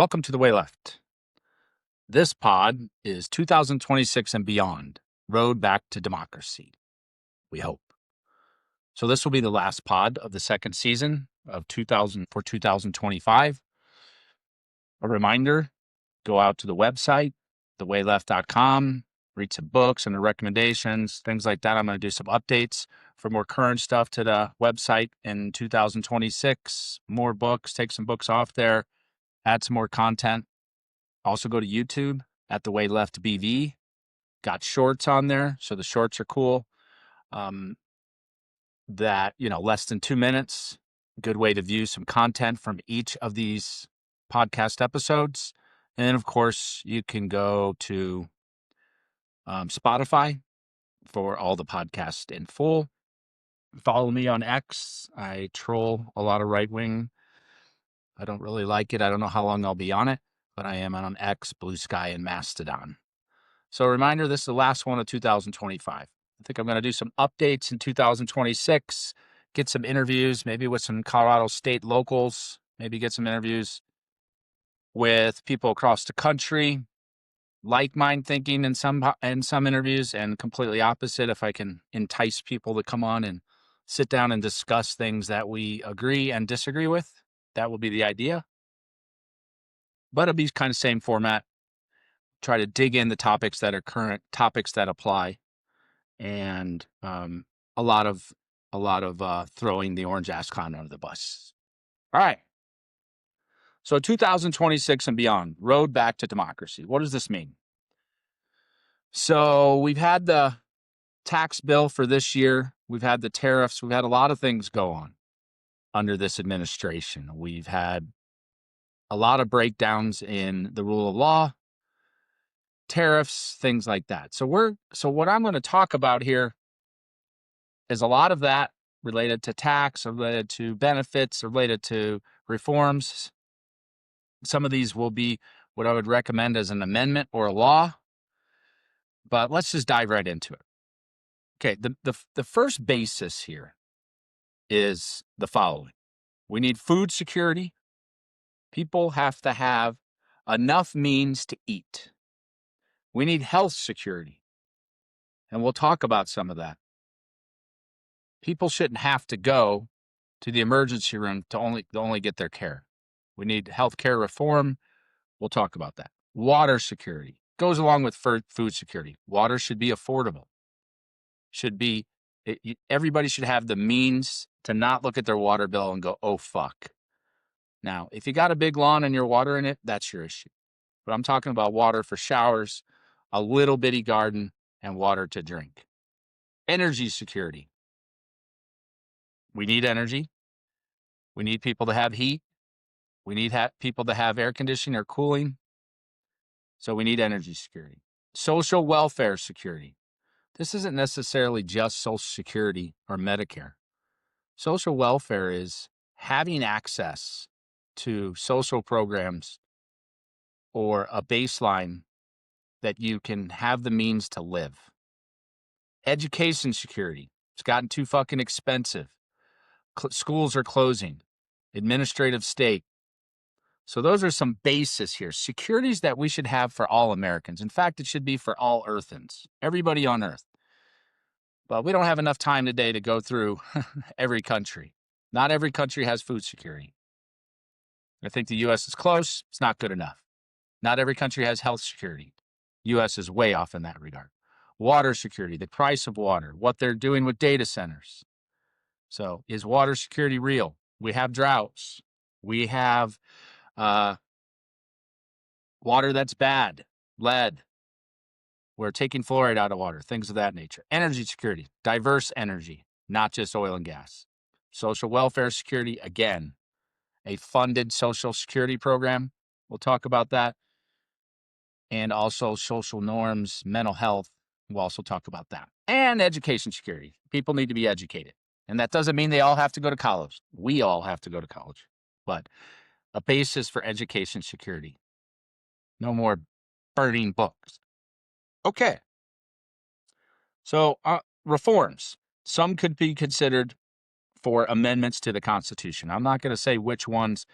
Welcome to The Way Left. This pod is 2026 and beyond, road back to democracy, we hope. So this will be the last pod of the second season of 2025. A reminder, go out to the website, thewayleft.com, read some books and the recommendations, things like that. I'm going to do some updates for more current stuff to the website in 2026, more books, take some books off there, add some more content. Also go to YouTube at The Way Left BV. Got shorts on there, so the shorts are cool. Less than 2 minutes. Good way to view some content from each of these podcast episodes. And then, of course, you can go to Spotify for all the podcasts in full. Follow me on X. I troll a lot of right wing. I don't really like it. I don't know how long I'll be on it, but I am on X, Blue Sky, and Mastodon. So a reminder, this is the last one of 2025. I think I'm going to do some updates in 2026, get some interviews, maybe with some Colorado State locals, maybe get some interviews with people across the country, like-mind thinking in some interviews, and completely opposite if I can entice people to come on and sit down and discuss things that we agree and disagree with. That will be the idea. But it'll be kind of same format. Try to dig in the topics that are current, topics that apply, and a lot of throwing the orange ass clown under the bus. All right. So 2026 and beyond, road back to democracy. What does this mean? So we've had the tax bill for this year. We've had the tariffs. We've had a lot of things go on under this administration. We've had a lot of breakdowns in the rule of law, tariffs, things like that. So what I'm going to talk about here is a lot of that related to tax, related to benefits, related to reforms. Some of these will be what I would recommend as an amendment or a law, but let's just dive right into it. Okay, the first basis here is the following. We need food security. People have to have enough means to eat. We need health security, and we'll talk about some of that. People shouldn't have to go to the emergency room to only get their care. We need healthcare reform. We'll talk about that. Water security goes along with food security. Water should be affordable. Everybody should have the means to not look at their water bill and go, oh, fuck. Now, if you got a big lawn and you're watering it, that's your issue. But I'm talking about water for showers, a little bitty garden, and water to drink. Energy security. We need energy. We need people to have heat. We need people to have air conditioning or cooling. So we need energy security. Social welfare security. This isn't necessarily just Social Security or Medicare. Social welfare is having access to social programs or a baseline that you can have the means to live. Education security. It's gotten too fucking expensive. Schools are closing. Administrative state. So those are some bases here. Securities that we should have for all Americans. In fact, it should be for all Earthans. Everybody on Earth. But we don't have enough time today to go through every country. Not every country has food security. I think the U.S. is close. It's not good enough. Not every country has health security. U.S. is way off in that regard. Water security, the price of water, what they're doing with data centers. So is water security real? We have droughts. We have water that's bad, lead. We're taking fluoride out of water, things of that nature. Energy security, diverse energy, not just oil and gas. Social welfare security, again, a funded social security program. We'll talk about that. And also social norms, mental health. We'll also talk about that. And education security. People need to be educated. And that doesn't mean they all have to go to college. We all have to go to college. But a basis for education security. No more burning books. Okay. So reforms. Some could be considered for amendments to the Constitution. I'm not going to say which ones,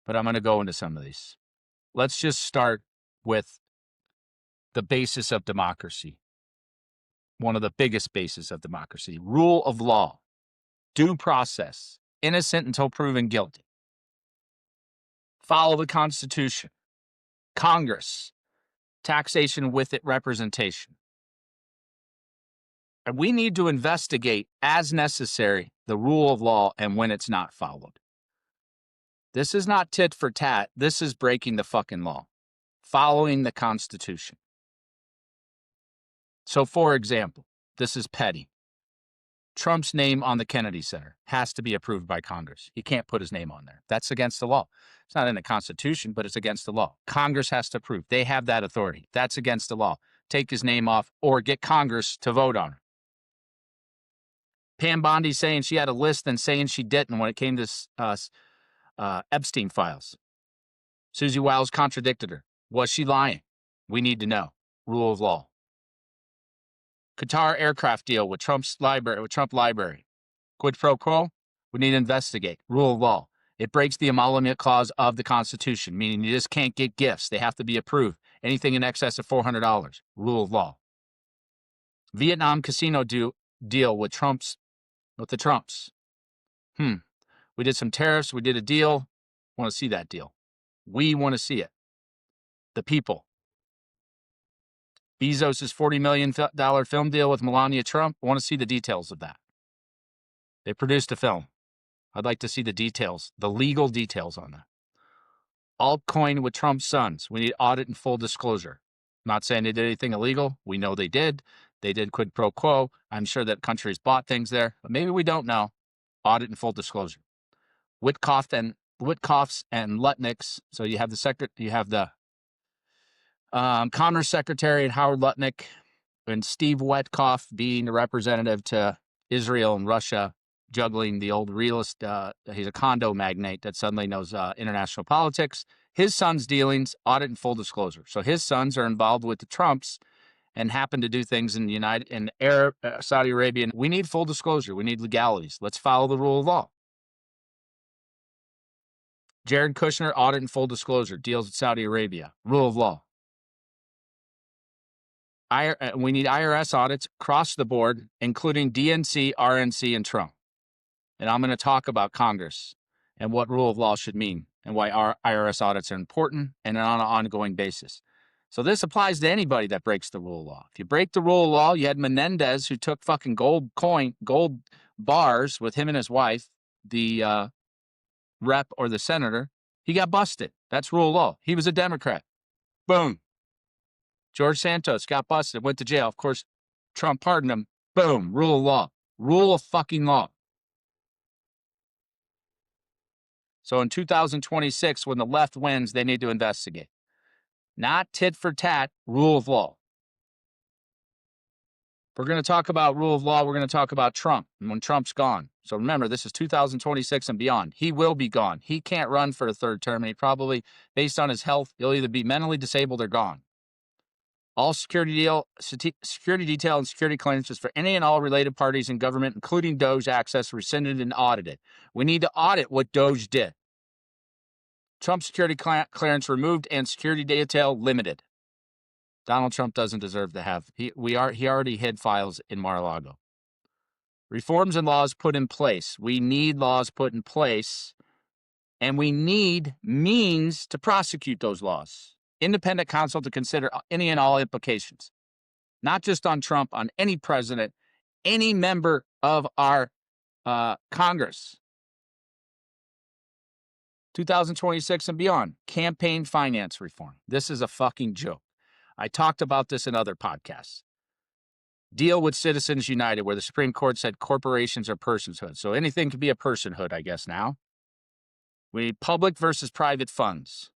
but I'm going to go into some of these. let's just start with the basis of democracy. One of the biggest bases of democracy, rule of law, due process, innocent until proven guilty. Follow the Constitution, Congress, taxation with it, representation. And we need to investigate as necessary the rule of law and when it's not followed. This is not tit for tat. This is breaking the fucking law, following the Constitution. So, for example, this is petty. Trump's name on the Kennedy Center has to be approved by Congress. He can't put his name on there. That's against the law. It's not in the Constitution, but it's against the law. Congress has to approve. They have that authority. That's against the law. Take his name off or get Congress to vote on it. Pam Bondi saying she had a list and saying she didn't when it came to Epstein files. Susie Wiles contradicted her. Was she lying? We need to know. Rule of law. Qatar aircraft deal with Trump Library. Quid pro quo? We need to investigate. Rule of law. It breaks the emolument clause of the Constitution, meaning you just can't get gifts. They have to be approved. Anything in excess of $400. Rule of law. Vietnam casino deal with the Trumps. We did some tariffs. We did a deal. Want to see that deal. We want to see it. The people. Bezos' $40 million film deal with Melania Trump. I want to see the details of that. They produced a film. I'd like to see the details, the legal details on that. Altcoin with Trump's sons. We need audit and full disclosure. I'm not saying they did anything illegal. We know they did. They did quid pro quo. I'm sure that countries bought things there, but maybe we don't know. Audit and full disclosure. Witkoffs and Lutniks. So you have the Commerce Secretary and Howard Lutnick and Steve Witkoff being the representative to Israel and Russia, juggling the old realist. He's a condo magnate that suddenly knows international politics. His son's dealings, audit and full disclosure. So his sons are involved with the Trumps and happen to do things in Arab, Saudi Arabia. We need full disclosure. We need legalities. Let's follow the rule of law. Jared Kushner, audit and full disclosure, deals with Saudi Arabia. Rule of law. We need IRS audits across the board, including DNC, RNC, and Trump. And I'm going to talk about Congress and what rule of law should mean and why our IRS audits are important and on an ongoing basis. So this applies to anybody that breaks the rule of law. If you break the rule of law, you had Menendez who took fucking gold bars with him and his wife, the rep or the senator. He got busted. That's rule of law. He was a Democrat. Boom. George Santos got busted, went to jail. Of course, Trump pardoned him. Boom. Rule of law. Rule of fucking law. So in 2026, when the left wins, they need to investigate. Not tit for tat, rule of law. If we're going to talk about rule of law, we're going to talk about Trump and when Trump's gone. So remember, this is 2026 and beyond. He will be gone. He can't run for a third term, and he probably, based on his health, he'll either be mentally disabled or gone. All security detail and security clearances for any and all related parties in government, including Doge access, rescinded and audited. We need to audit what Doge did. Trump security clearance removed and security detail limited. Donald Trump doesn't deserve to have. He already hid files in Mar-a-Lago. Reforms and laws put in place. We need laws put in place, and we need means to prosecute those laws. Independent counsel to consider any and all implications, not just on Trump, on any president, any member of our Congress. 2026 and beyond, campaign finance reform. This is a fucking joke. I talked about this in other podcasts. Deal with Citizens United, where the Supreme Court said corporations are personhood. So anything can be a personhood, I guess, now. We need public versus private funds.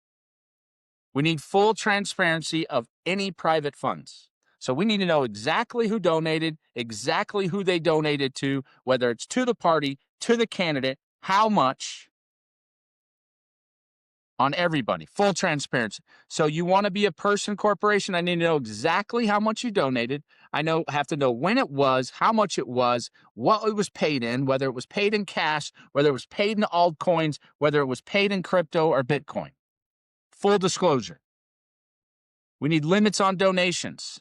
We need full transparency of any private funds. So we need to know exactly who donated, exactly who they donated to, whether it's to the party, to the candidate, how much, on everybody, full transparency. So you want to be a corporation, I need to know exactly how much you donated. I have to know when it was, how much it was, what it was paid in, whether it was paid in cash, whether it was paid in altcoins, whether it was paid in crypto or Bitcoin. Full disclosure. We need limits on donations.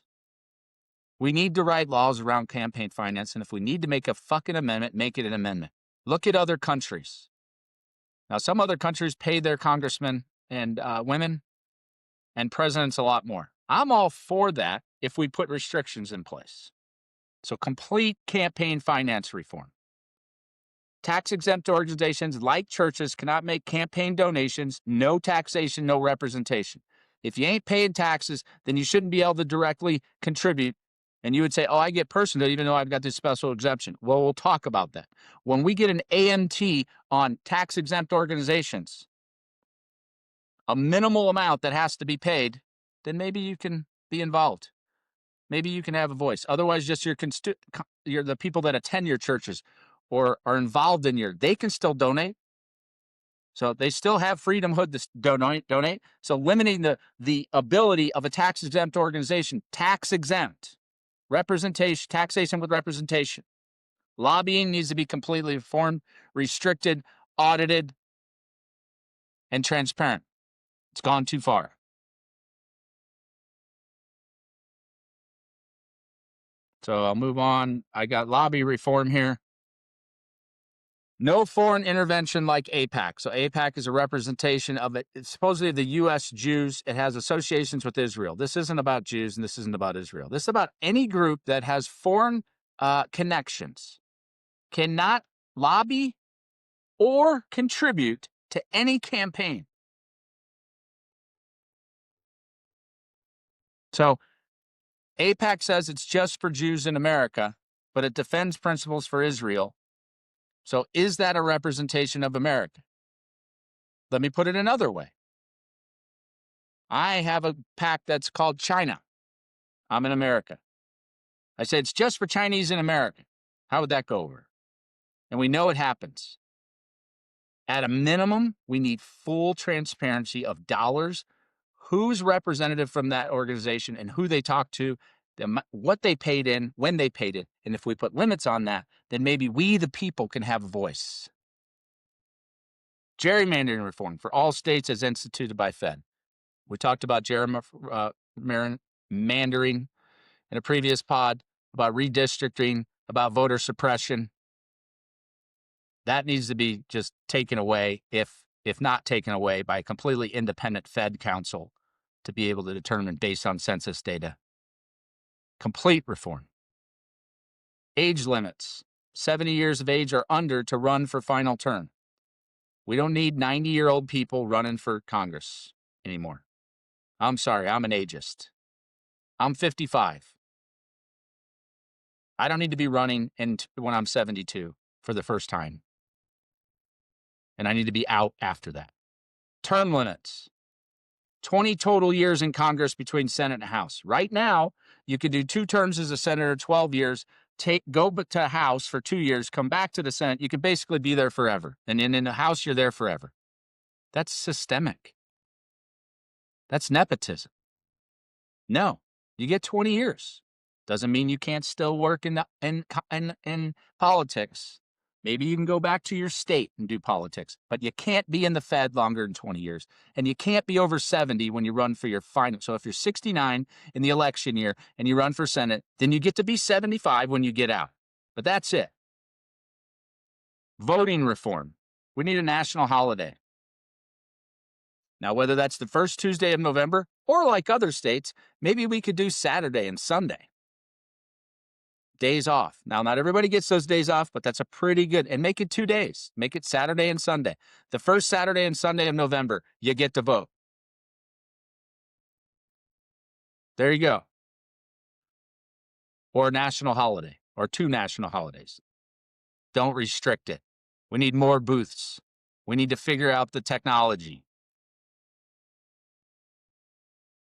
We need to write laws around campaign finance, and if we need to make a fucking amendment, make it an amendment. Look at other countries. Now, some other countries pay their congressmen and women and presidents a lot more. I'm all for that if we put restrictions in place. So complete campaign finance reform. Tax-exempt organizations like churches cannot make campaign donations, no taxation, no representation. If you ain't paying taxes, then you shouldn't be able to directly contribute. And you would say, oh, I get personal even though I've got this special exemption. Well, we'll talk about that. When we get an AMT on tax-exempt organizations, a minimal amount that has to be paid, then maybe you can be involved. Maybe you can have a voice. Otherwise, just your the people that attend your churches or are involved in they can still donate. So they still have freedomhood to donate. So limiting the ability of a tax-exempt organization, tax-exempt, representation, taxation with representation. Lobbying needs to be completely reformed, restricted, audited, and transparent. It's gone too far. So I'll move on. I got lobby reform here. No foreign intervention like AIPAC. So AIPAC is a representation of supposedly the U.S. Jews. It has associations with Israel. This isn't about Jews and this isn't about Israel. This is about any group that has foreign connections, cannot lobby or contribute to any campaign. So AIPAC says it's just for Jews in America, but it defends principles for Israel. So is that a representation of America? Let me put it another way. I have a PAC that's called China. I'm in America. I say it's just for Chinese in America. How would that go over? And we know it happens. At a minimum, we need full transparency of dollars, who's representative from that organization and who they talk to, what they paid in, when they paid it. And if we put limits on that, then maybe we, the people, can have a voice. Gerrymandering reform for all states as instituted by Fed. We talked about gerrymandering in a previous pod, about redistricting, about voter suppression. That needs to be just taken away, if not taken away, by a completely independent Fed council to be able to determine based on census data. Complete reform. Age limits. 70 years of age or under to run for final term. We don't need 90-year-old people running for Congress anymore. I'm sorry, I'm an ageist. I'm 55. I don't need to be running when I'm 72 for the first time. And I need to be out after that. Term limits. 20 total years in Congress between Senate and House. Right now, you could do 2 terms as a senator, 12 years, go to House for 2 years, come back to the Senate. You could basically be there forever. And in the House, you're there forever. That's systemic. That's nepotism. No, you get 20 years. Doesn't mean you can't still work in politics. Maybe you can go back to your state and do politics, but you can't be in the Fed longer than 20 years. And you can't be over 70 when you run for your final. So if you're 69 in the election year and you run for Senate, then you get to be 75 when you get out. But that's it. Voting reform. We need a national holiday. Now, whether that's the first Tuesday of November or like other states, maybe we could do Saturday and Sunday. Days off. Now, not everybody gets those days off, but that's a pretty good, and make it 2 days. Make it Saturday and Sunday. The first Saturday and Sunday of November, you get to vote. There you go. Or a national holiday, or 2 national holidays. Don't restrict it. We need more booths. We need to figure out the technology.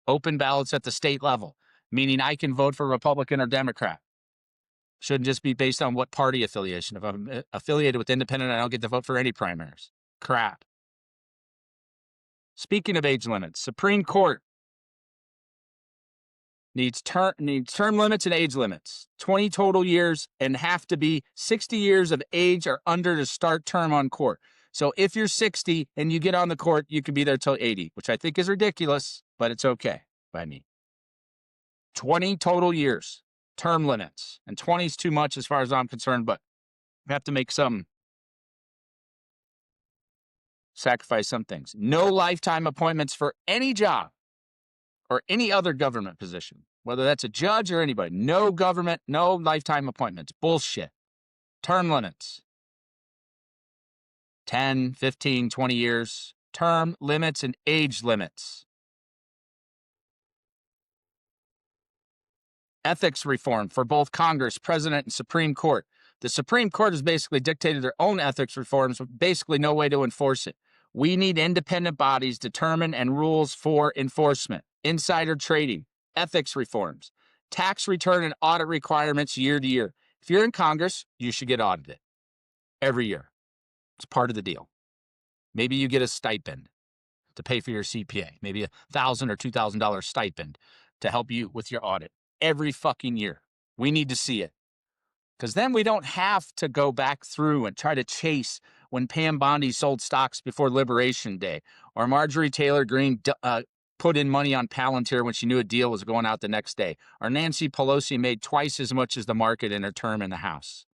Open ballots at the state level, meaning I can vote for Republican or Democrat. Shouldn't just be based on what party affiliation. If I'm affiliated with independent, I don't get to vote for any primaries. Crap. Speaking of age limits, Supreme Court needs term limits and age limits. 20 total years and have to be 60 years of age or under to start term on court. So if you're 60 and you get on the court, you can be there till 80, which I think is ridiculous, but it's okay by me. 20 total years, term limits, and 20 is too much as far as I'm concerned, but we have to make some sacrifice some things. No lifetime appointments for any job or any other government position, whether that's a judge or anybody. No government, no lifetime appointments. Bullshit. Term limits. 10, 15, 20 years. Term limits and age limits. Ethics reform for both Congress, President, and Supreme Court. The Supreme Court has basically dictated their own ethics reforms with basically no way to enforce it. We need independent bodies determined and rules for enforcement. Insider trading, ethics reforms, tax return and audit requirements year to year. If you're in Congress, you should get audited every year. It's part of the deal. Maybe you get a stipend to pay for your CPA, maybe $1,000 or $2,000 stipend to help you with your audit every fucking year. We need to see it. Because then we don't have to go back through and try to chase when Pam Bondi sold stocks before Liberation Day, or Marjorie Taylor Greene put in money on Palantir when she knew a deal was going out the next day, or Nancy Pelosi made twice as much as the market in her term in the House.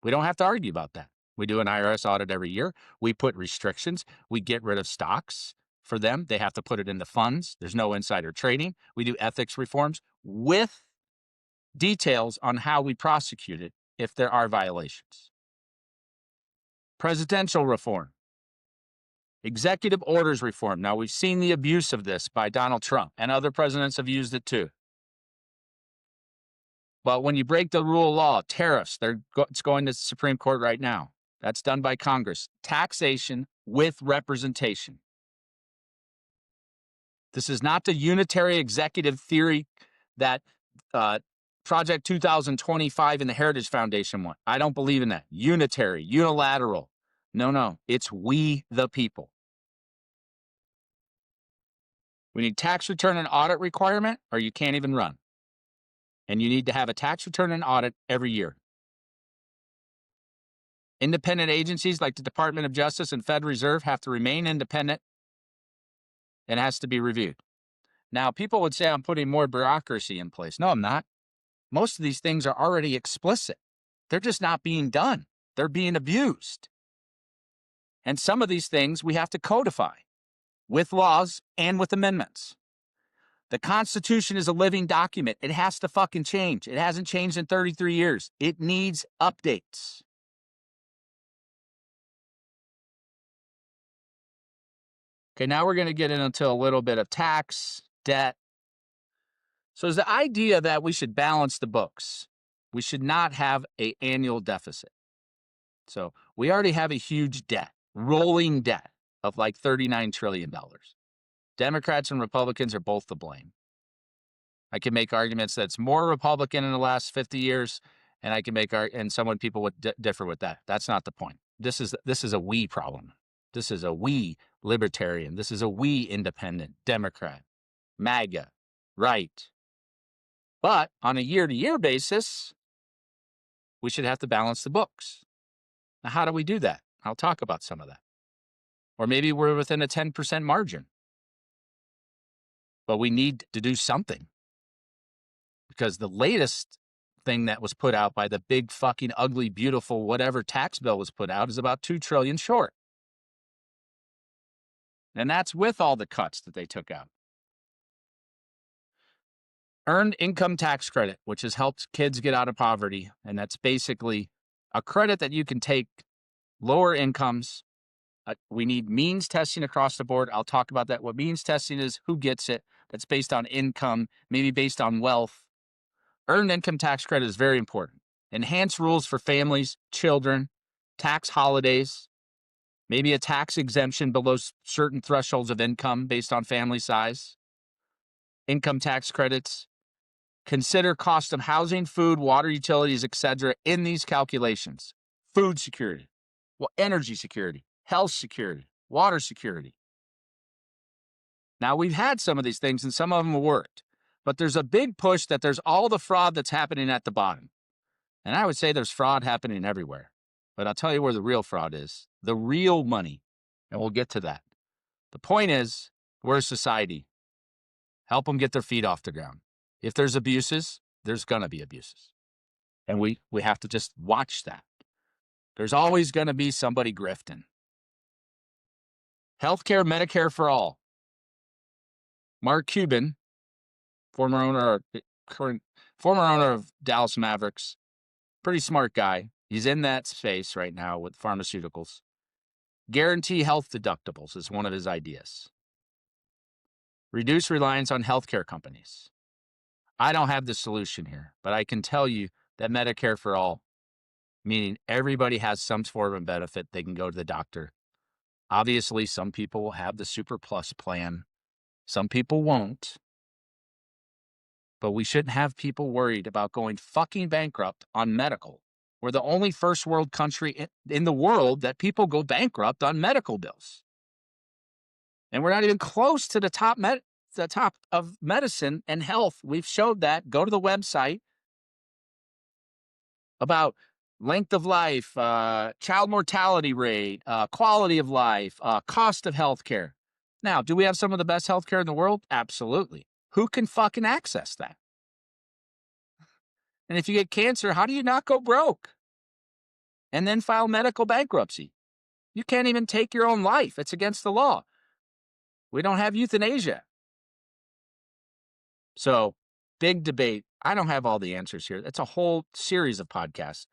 We don't have to argue about that. We do an IRS audit every year. We put restrictions. We get rid of stocks for them. They have to put it in the funds. There's no insider trading. We do ethics reforms with details on how we prosecute it if there are violations. Presidential reform. Executive orders reform. Now, we've seen the abuse of this by Donald Trump, and other presidents have used it too. But when you break the rule of law, tariffs, it's going to the Supreme Court right now. That's done by Congress. Taxation with representation. This is not the unitary executive theory that Project 2025 and the Heritage Foundation want. I don't believe in that. Unitary, unilateral. No. It's we the people. We need tax return and audit requirement, or you can't even run. And you need to have a tax return and audit every year. Independent agencies like the Department of Justice and Fed Reserve have to remain independent and has to be reviewed. Now, people would say I'm putting more bureaucracy in place. No, I'm not. Most of these things are already explicit. They're just not being done. They're being abused. And some of these things we have to codify with laws and with amendments. The Constitution is a living document. It has to fucking change. It hasn't changed in 33 years. It needs updates. Okay, now we're going to get into a little bit of tax, debt. So is the idea that we should balance the books. We should not have an annual deficit. So we already have a huge debt, rolling debt of like $39 trillion. Democrats and Republicans are both to blame. I can make arguments that it's more Republican in the last 50 years, and I can make and people would differ with that. That's not the point. This is a we problem. This is a we libertarian. This is a we independent, Democrat, MAGA, right. But on a year-to-year basis, we should have to balance the books. Now, how do we do that? I'll talk about some of that. Or maybe we're within a 10% margin. But we need to do something. Because the latest thing that was put out by the big fucking ugly, beautiful, whatever tax bill was put out is about $2 trillion short. And that's with all the cuts that they took out. Earned income tax credit, which has helped kids get out of poverty. And that's basically a credit that you can take lower incomes. We need means testing across the board. I'll talk about that. What means testing is, who gets it. That's based on income, maybe based on wealth. Earned income tax credit is very important. Enhanced rules for families, children, tax holidays, maybe a tax exemption below certain thresholds of income based on family size. Income tax credits. Consider cost of housing, food, water, utilities, etc. in these calculations. Food security, energy security, health security, water security. Now, we've had some of these things and some of them worked, but there's a big push that there's all the fraud that's happening at the bottom. And I would say there's fraud happening everywhere. But I'll tell you where the real fraud is. The real money. And we'll get to that. The point is, we're a society. Help them get their feet off the ground. If there's abuses, there's going to be abuses. And we have to just watch that. There's always going to be somebody grifting. Healthcare, Medicare for all. Mark Cuban, former owner of Dallas Mavericks, pretty smart guy. He's in that space right now with pharmaceuticals. Guarantee health deductibles is one of his ideas. Reduce reliance on healthcare companies. I don't have the solution here, but I can tell you that Medicare for all, meaning everybody has some form of benefit, they can go to the doctor. Obviously, some people will have the Super Plus plan. Some people won't. But we shouldn't have people worried about going fucking bankrupt on medical. We're the only first world country in the world that people go bankrupt on medical bills. And we're not even close to the top of medicine and health. We've showed that. Go to the website about length of life, child mortality rate, quality of life, cost of healthcare. Now, do we have some of the best healthcare in the world? Absolutely. Who can fucking access that? And if you get cancer, how do you not go broke and then file medical bankruptcy? You can't even take your own life. It's against the law. We don't have euthanasia. So, big debate. I don't have all the answers here. It's a whole series of podcasts.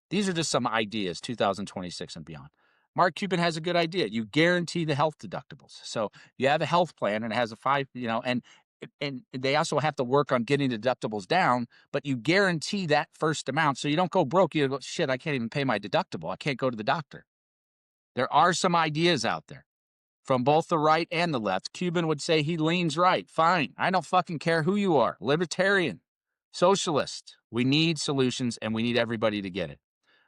These are just some ideas, 2026 and beyond. Mark Cuban has a good idea. You guarantee the health deductibles. So you have a health plan and it has a 5, and they also have to work on getting the deductibles down, but you guarantee that first amount so you don't go broke. You go, shit, I can't even pay my deductible. I can't go to the doctor. There are some ideas out there from both the right and the left. Cuban would say he leans right. Fine. I don't fucking care who you are. Libertarian, socialist. We need solutions and we need everybody to get it.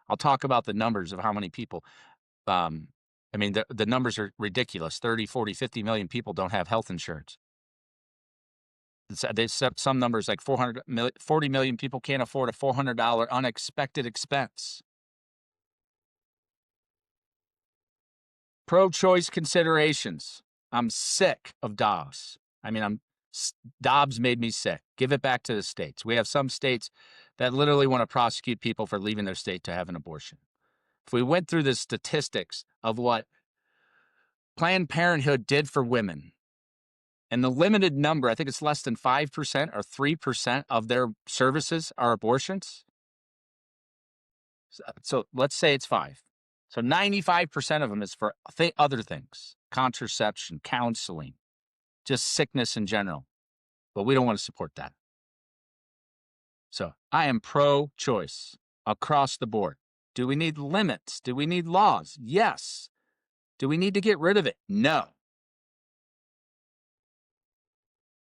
I'll talk about the numbers of how many people. The numbers are ridiculous. 30, 40, 50 million people don't have health insurance. Some numbers like 40 million people can't afford a $400 unexpected expense. Pro-choice considerations. I'm sick of Dobbs. Dobbs made me sick. Give it back to the states. We have some states that literally want to prosecute people for leaving their state to have an abortion. If we went through the statistics of what Planned Parenthood did for women, and the limited number, I think it's less than 5% or 3% of their services are abortions. So let's say it's 5. So 95% of them is for other things, contraception, counseling, just sickness in general. But we don't want to support that. So I am pro-choice across the board. Do we need limits? Do we need laws? Yes. Do we need to get rid of it? No.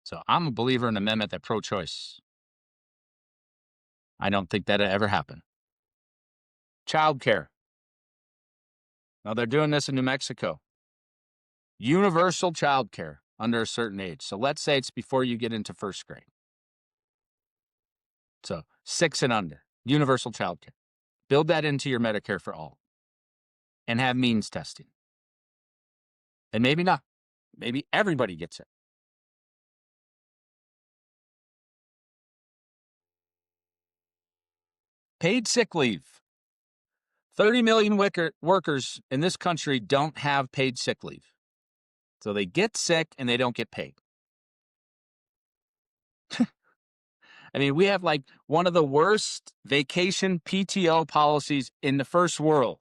So I'm a believer in an amendment that pro-choice. I don't think that'll ever happen. Child care. Now they're doing this in New Mexico. Universal child care under a certain age. So let's say it's before you get into first grade. So 6 and under, universal child care. Build that into your Medicare for all and have means testing. And maybe not. Maybe everybody gets it. Paid sick leave. 30 million workers in this country don't have paid sick leave. So they get sick and they don't get paid. We have like one of the worst vacation PTO policies in the first world.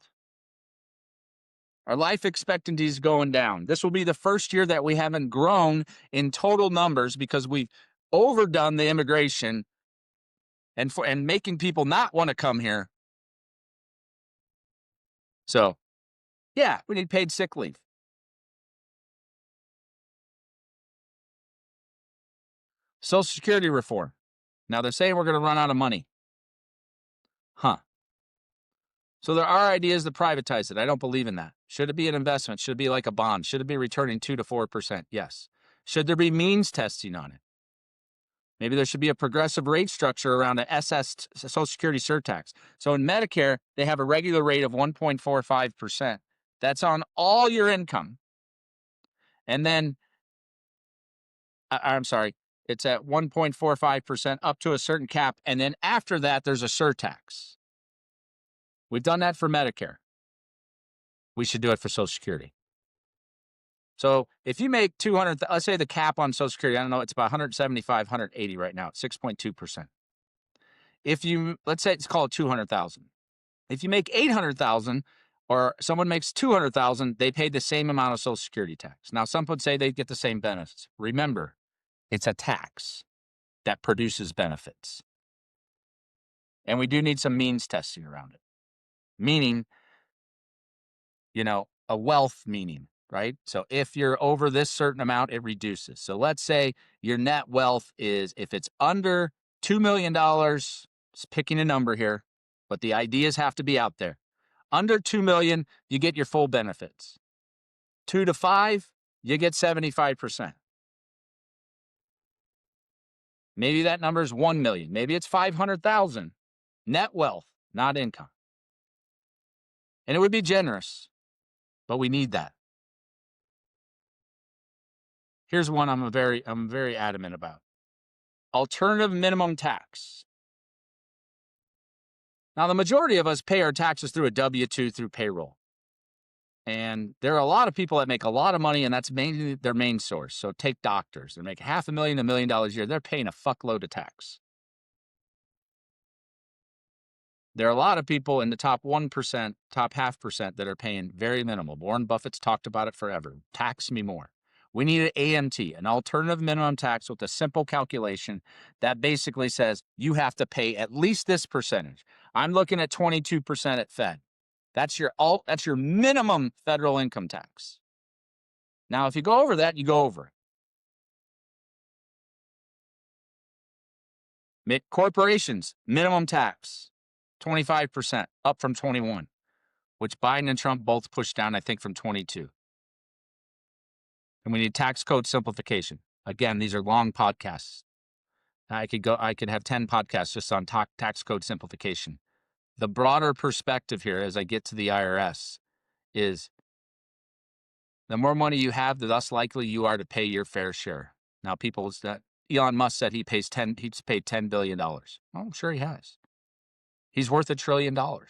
Our life expectancy is going down. This will be the first year that we haven't grown in total numbers because we've overdone the immigration and making people not want to come here. So, yeah, we need paid sick leave. Social Security reform. Now they're saying we're going to run out of money. So there are ideas to privatize it. I don't believe in that. Should it be an investment? Should it be like a bond? Should it be returning 2 to 4%? Yes. Should there be means testing on it? Maybe there should be a progressive rate structure around an Social Security surtax. So in Medicare, they have a regular rate of 1.45%. That's on all your income. And then, I'm sorry, it's at 1.45% up to a certain cap. And then after that, there's a surtax. We've done that for Medicare. We should do it for Social Security. So if you make 200, let's say the cap on Social Security, I don't know, it's about 175, 180 right now, 6.2%. If you, let's say it's called 200,000. If you make 800,000 or someone makes 200,000, they pay the same amount of Social Security tax. Now, some would say they get the same benefits. Remember, it's a tax that produces benefits. And we do need some means testing around it. Meaning, a wealth meaning, right? So if you're over this certain amount, it reduces. So let's say your net wealth is, if it's under $2 million, just picking a number here, but the ideas have to be out there. Under 2 million, you get your full benefits. 2 to 5, you get 75%. Maybe that number is 1 million. Maybe it's 500,000. Net wealth, not income. And it would be generous, but we need that. Here's one I'm very adamant about. Alternative minimum tax. Now, the majority of us pay our taxes through a W-2 through payroll. And there are a lot of people that make a lot of money, and that's mainly their main source. So take doctors. They make $500,000, $1 million a year. They're paying a fuckload of tax. There are a lot of people in the top 1%, top 0.5% that are paying very minimal. Warren Buffett's talked about it forever. Tax me more. We need an AMT, an alternative minimum tax, with a simple calculation that basically says you have to pay at least this percentage. I'm looking at 22% at Fed. That's your minimum federal income tax. Now, if you go over that, you go over it. Corporations, minimum tax, 25%, up from 21, which Biden and Trump both pushed down, I think, from 22. And we need tax code simplification. Again, these are long podcasts. I could have 10 podcasts just on tax code simplification. The broader perspective here, as I get to the IRS, is the more money you have, the less likely you are to pay your fair share. Now, Elon Musk said he's paid $10 billion. Well, I'm sure he has. He's worth $1 trillion. Almost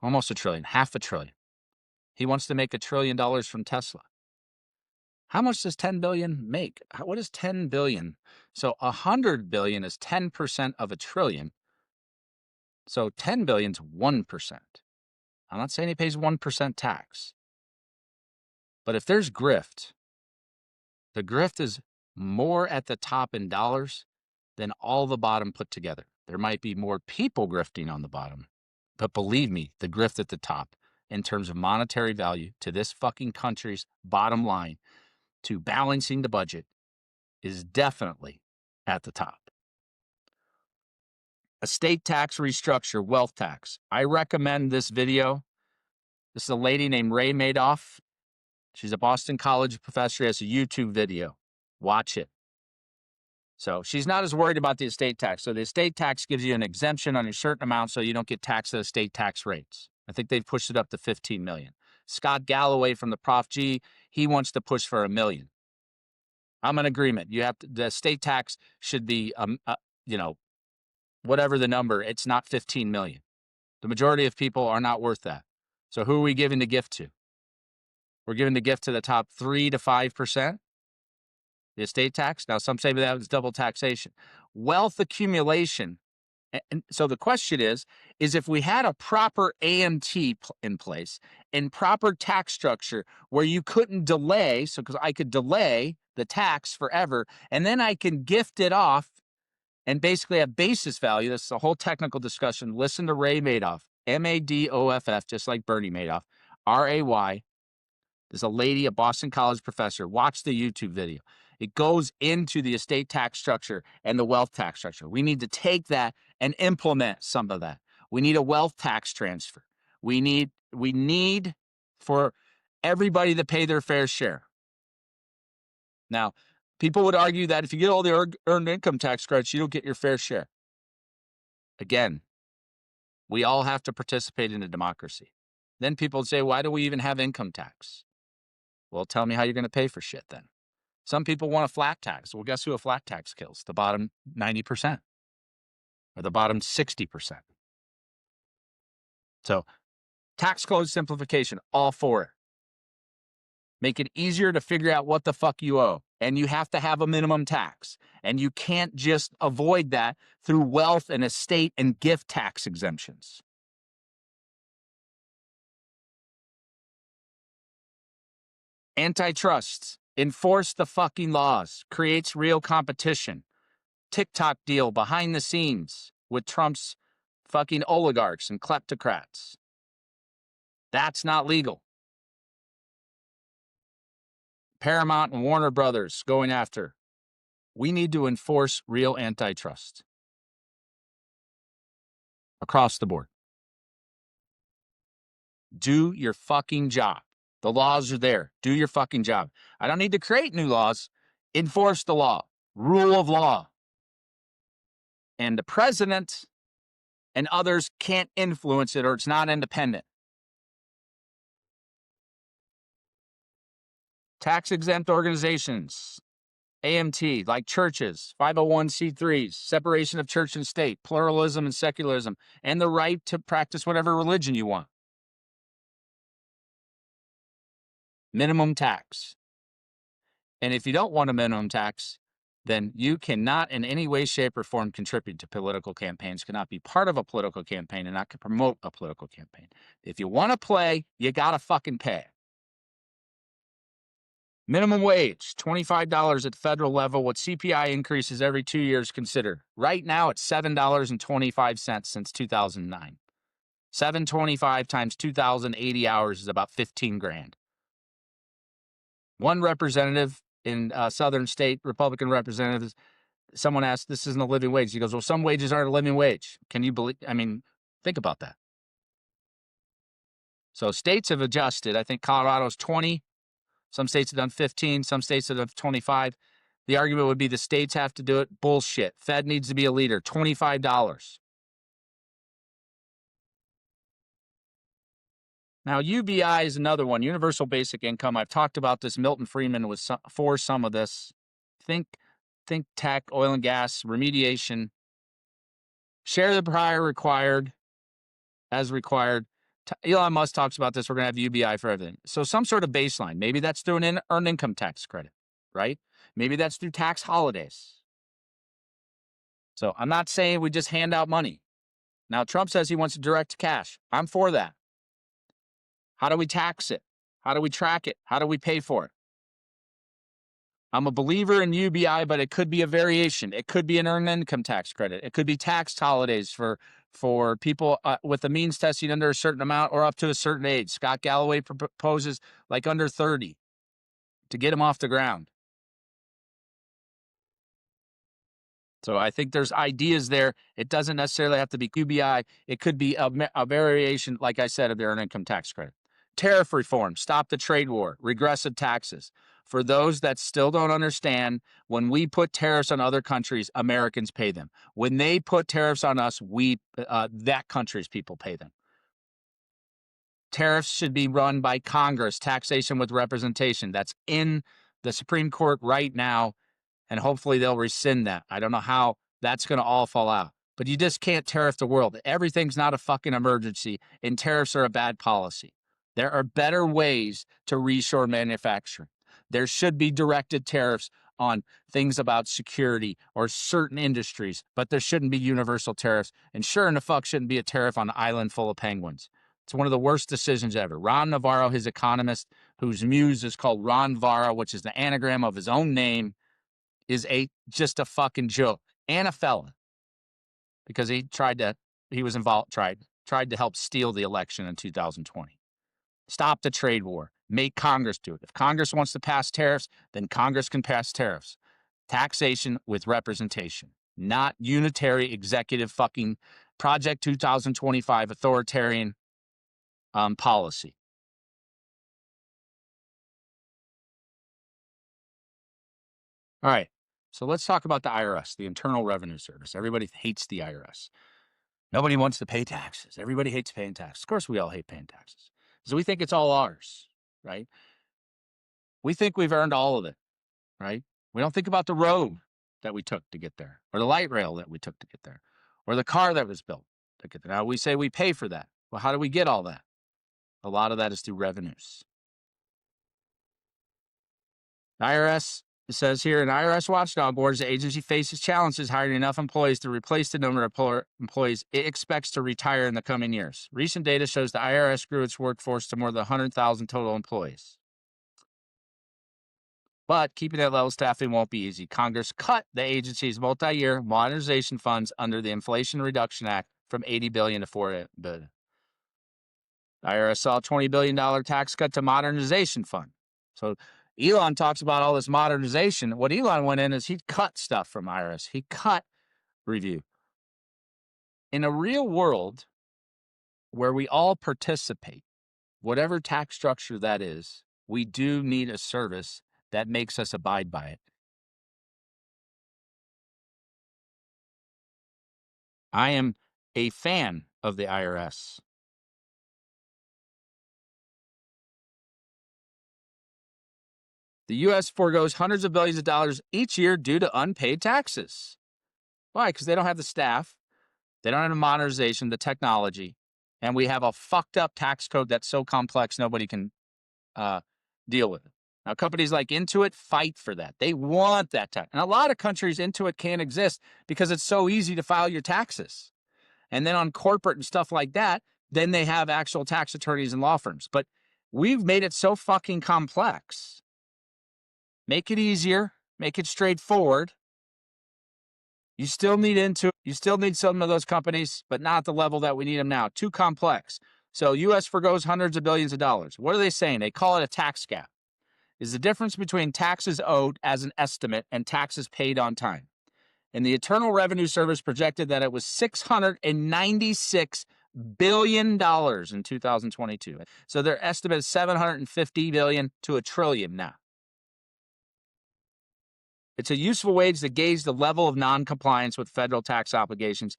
$1 trillion, $500 billion. He wants to make $1 trillion from Tesla. How much does 10 billion make? What is 10 billion? So 100 billion is 10% of $1 trillion. So 10 billion is 1%. I'm not saying he pays 1% tax. But if there's grift, the grift is more at the top in dollars than all the bottom put together. There might be more people grifting on the bottom, but believe me, the grift at the top, in terms of monetary value to this fucking country's bottom line, to balancing the budget, is definitely at the top. Estate tax restructure, wealth tax. I recommend this video. This is a lady named Ray Madoff. She's a Boston College professor. She has a YouTube video. Watch it. So she's not as worried about the estate tax. So the estate tax gives you an exemption on a certain amount so you don't get taxed at estate tax rates. I think they've pushed it up to 15 million. Scott Galloway from the Prof G, he wants to push for $1 million. I'm in agreement. The estate tax should be, whatever the number, it's not 15 million. The majority of people are not worth that. So who are we giving the gift to? We're giving the gift to the top 3 to 5%. The estate tax. Now, some say that was double taxation. Wealth accumulation. And so the question is if we had a proper AMT in place and proper tax structure where you couldn't delay, because I could delay the tax forever, and then I can gift it off and basically have basis value. That's the whole technical discussion. Listen to Ray Madoff, Madoff, just like Bernie Madoff, Ray. There's a lady, a Boston College professor. Watch the YouTube video. It goes into the estate tax structure and the wealth tax structure. We need to take that and implement some of that. We need a wealth tax transfer. We need for everybody to pay their fair share. Now, People would argue that if you get all the earned income tax credits, you don't get your fair share. Again, we all have to participate in a democracy. Then people would say, why do we even have income tax? Well, tell me how you're going to pay for shit then. Some people want a flat tax. Well, guess who a flat tax kills? The bottom 90% or the bottom 60%. So tax code simplification, all for it. Make it easier to figure out what the fuck you owe. And you have to have a minimum tax. And you can't just avoid that through wealth and estate and gift tax exemptions. Antitrust. Enforce the fucking laws. Creates real competition. TikTok deal behind the scenes with Trump's fucking oligarchs and kleptocrats. That's not legal. Paramount and Warner Brothers going after. We need to enforce real antitrust across the board. Do your fucking job. The laws are there. Do your fucking job. I don't need to create new laws. Enforce the law. Rule of law. And the president and others can't influence it or it's not independent. Tax-exempt organizations, AMT, like churches, 501c3s, separation of church and state, pluralism and secularism, and the right to practice whatever religion you want. Minimum tax. And if you don't want a minimum tax, then you cannot in any way, shape, or form contribute to political campaigns, cannot be part of a political campaign, and not promote a political campaign. If you want to play, you got to fucking pay. Minimum wage, $25 at the federal level, with CPI increases every 2 years considered. Right now, it's $7.25 since 2009. $7.25 times 2,080 hours is about 15 grand. One representative in Southern State, Republican representatives, someone asked, this isn't a living wage. He goes, well, some wages aren't a living wage. Can you believe? I mean, think about that. So states have adjusted. I think Colorado's 20. Some states have done 15. Some states have done 25. The argument would be the states have to do it. Bullshit. Fed needs to be a leader. $25. Now, UBI is another one. Universal Basic Income. I've talked about this. Milton Friedman was for some of this. Think tech, oil and gas, remediation. Share the prior required as required. Elon Musk talks about this. We're going to have UBI for everything. So some sort of baseline. Maybe that's through an earned income tax credit, right? Maybe that's through tax holidays. So I'm not saying we just hand out money. Now, Trump says he wants direct cash. I'm for that. How do we tax it? How do we track it? How do we pay for it? I'm a believer in UBI, but it could be a variation. It could be an earned income tax credit. It could be tax holidays for people with the means testing under a certain amount or up to a certain age. Scott Galloway proposes like under 30 to get them off the ground. So I think there's ideas there. It doesn't necessarily have to be UBI. It could be a variation, like I said, of the earned income tax credit. Tariff reform, stop the trade war, regressive taxes. For those that still don't understand, when we put tariffs on other countries, Americans pay them. When they put tariffs on us, that country's people pay them. Tariffs should be run by Congress, taxation with representation. That's in the Supreme Court right now, and hopefully they'll rescind that. I don't know how that's going to all fall out. But you just can't tariff the world. Everything's not a fucking emergency, and tariffs are a bad policy. There are better ways to reshore manufacturing. There should be directed tariffs on things about security or certain industries, but there shouldn't be universal tariffs. And sure in the fuck shouldn't be a tariff on an island full of penguins. It's one of the worst decisions ever. Ron Navarro, his economist, whose muse is called Ron Varro, which is the anagram of his own name, is just a fucking joke and a felon because he tried to help steal the election in 2020. Stop the trade war. Make Congress do it. If Congress wants to pass tariffs, then Congress can pass tariffs. Taxation with representation, not unitary executive fucking Project 2025 authoritarian policy. All right. So let's talk about the IRS, the Internal Revenue Service. Everybody hates the IRS. Nobody wants to pay taxes. Everybody hates paying taxes. Of course, we all hate paying taxes. So we think it's all ours, right? We think we've earned all of it, right? We don't think about the road that we took to get there, or the light rail that we took to get there, or the car that was built to get there. Now, we say we pay for that. Well, how do we get all that? A lot of that is through revenues. IRS, it says here, an IRS watchdog board, the agency faces challenges hiring enough employees to replace the number of employees it expects to retire in the coming years. Recent data shows the IRS grew its workforce to more than 100,000 total employees. But keeping that level of staffing won't be easy. Congress cut the agency's multi-year modernization funds under the Inflation Reduction Act from $80 billion to $4 billion. The IRS saw a $20 billion tax cut to modernization fund. So Elon talks about all this modernization. What Elon went in is he cut stuff from IRS. He cut review. In a real world where we all participate, whatever tax structure that is, we do need a service that makes us abide by it. I am a fan of the IRS. The U.S. foregoes hundreds of billions of dollars each year due to unpaid taxes. Why? Because they don't have the staff, they don't have the modernization, the technology, and we have a fucked up tax code that's so complex nobody can deal with it. Now, companies like Intuit fight for that. They want that tax. And a lot of countries, Intuit can't exist because it's so easy to file your taxes. And then on corporate and stuff like that, then they have actual tax attorneys and law firms. But we've made it so fucking complex. Make it easier, make it straightforward. You still need some of those companies, but not at the level that we need them now. Too complex. So U.S. forgoes hundreds of billions of dollars. What are they saying? They call it a tax gap. Is the difference between taxes owed as an estimate and taxes paid on time. And the Internal Revenue Service projected that it was $696 billion in 2022. So their estimate is $750 billion to $1 trillion now. It's a useful way to gauge the level of noncompliance with federal tax obligations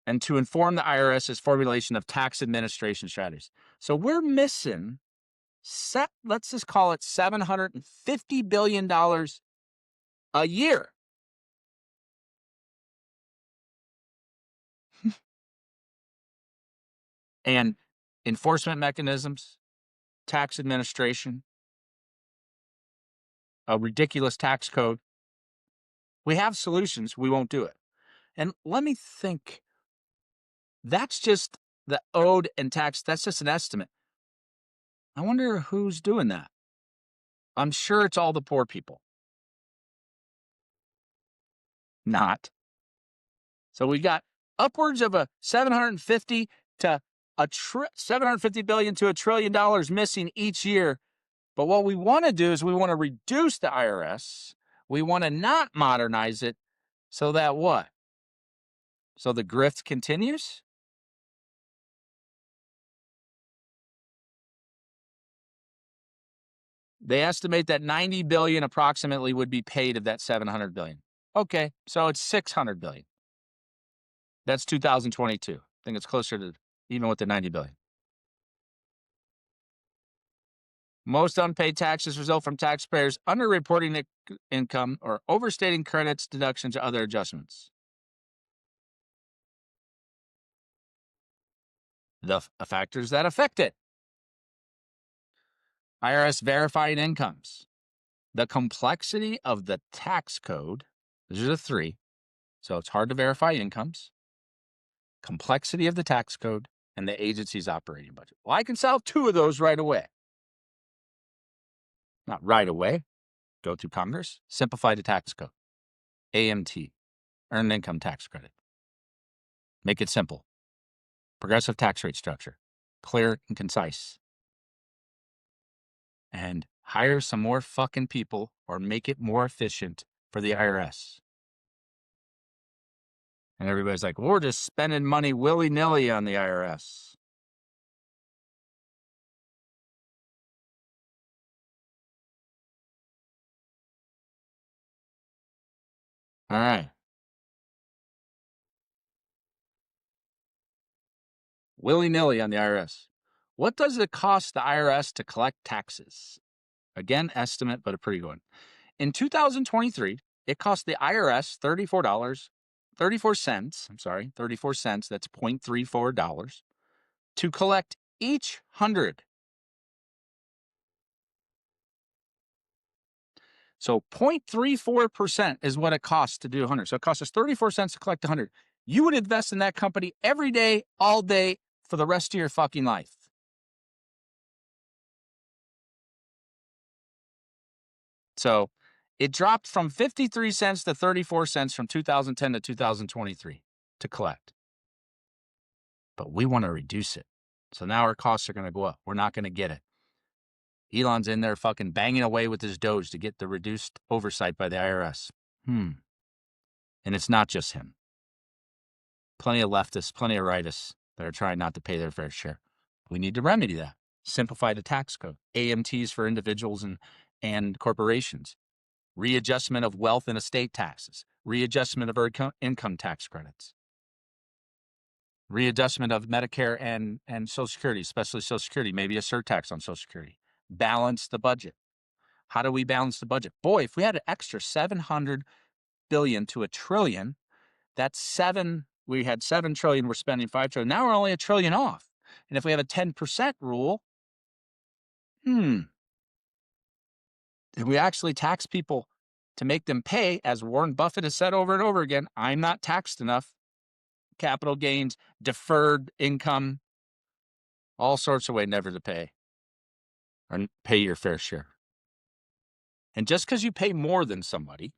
and to inform the IRS's formulation of tax administration strategies. So we're missing, let's just call it $750 billion a year. And enforcement mechanisms, tax administration, a ridiculous tax code. We have solutions. We won't do it. And let me think. That's just the owed and tax. That's just an estimate. I wonder who's doing that. I'm sure it's all the poor people. Not. So we got upwards of a 750 to a 750 billion to $1 trillion missing each year. But what we want to do is we want to reduce the IRS. We want to not modernize it so that what? So the grift continues? They estimate that 90 billion approximately would be paid of that 700 billion. Okay, so it's 600 billion. That's 2022. I think it's closer to even with the 90 billion. Most unpaid taxes result from taxpayers underreporting income or overstating credits, deductions, or other adjustments. The factors that affect it. IRS verifying incomes. The complexity of the tax code, these are the three, so it's hard to verify incomes, complexity of the tax code, and the agency's operating budget. Well, I can solve two of those right away. Not right away. Go through Congress, simplify the tax code. AMT, Earned Income Tax Credit. Make it simple. Progressive tax rate structure, clear and concise. And hire some more fucking people or make it more efficient for the IRS. And everybody's like, we're just spending money willy-nilly on the IRS. All right. Willy-nilly on the IRS. What does it cost the IRS to collect taxes? Again, estimate, but a pretty good one. In 2023, it cost the IRS $34, I'm sorry, 34 cents, that's $0.34, to collect each 100. So 0.34% is what it costs to do 100. So it costs us 34 cents to collect 100. You would invest in that company every day, all day, for the rest of your fucking life. So it dropped from 53 cents to 34 cents from 2010 to 2023 to collect. But we want to reduce it. So now our costs are going to go up. We're not going to get it. Elon's in there fucking banging away with his Doge to get the reduced oversight by the IRS. And it's not just him. Plenty of leftists, plenty of rightists that are trying not to pay their fair share. We need to remedy that. Simplify the tax code. AMTs for individuals and corporations. Readjustment of wealth and estate taxes. Readjustment of income tax credits. Readjustment of Medicare and Social Security, especially Social Security, maybe a surtax on Social Security. Balance the budget. How do we balance the budget? Boy, if we had an extra 700 billion to a trillion, that's we had 7 trillion, we're spending 5 trillion. Now we're only a trillion off. And if we have a 10% rule, if we actually tax people to make them pay, as Warren Buffett has said over and over again, I'm not taxed enough. Capital gains, deferred income, all sorts of ways never to pay or pay your fair share. And just because you pay more than somebody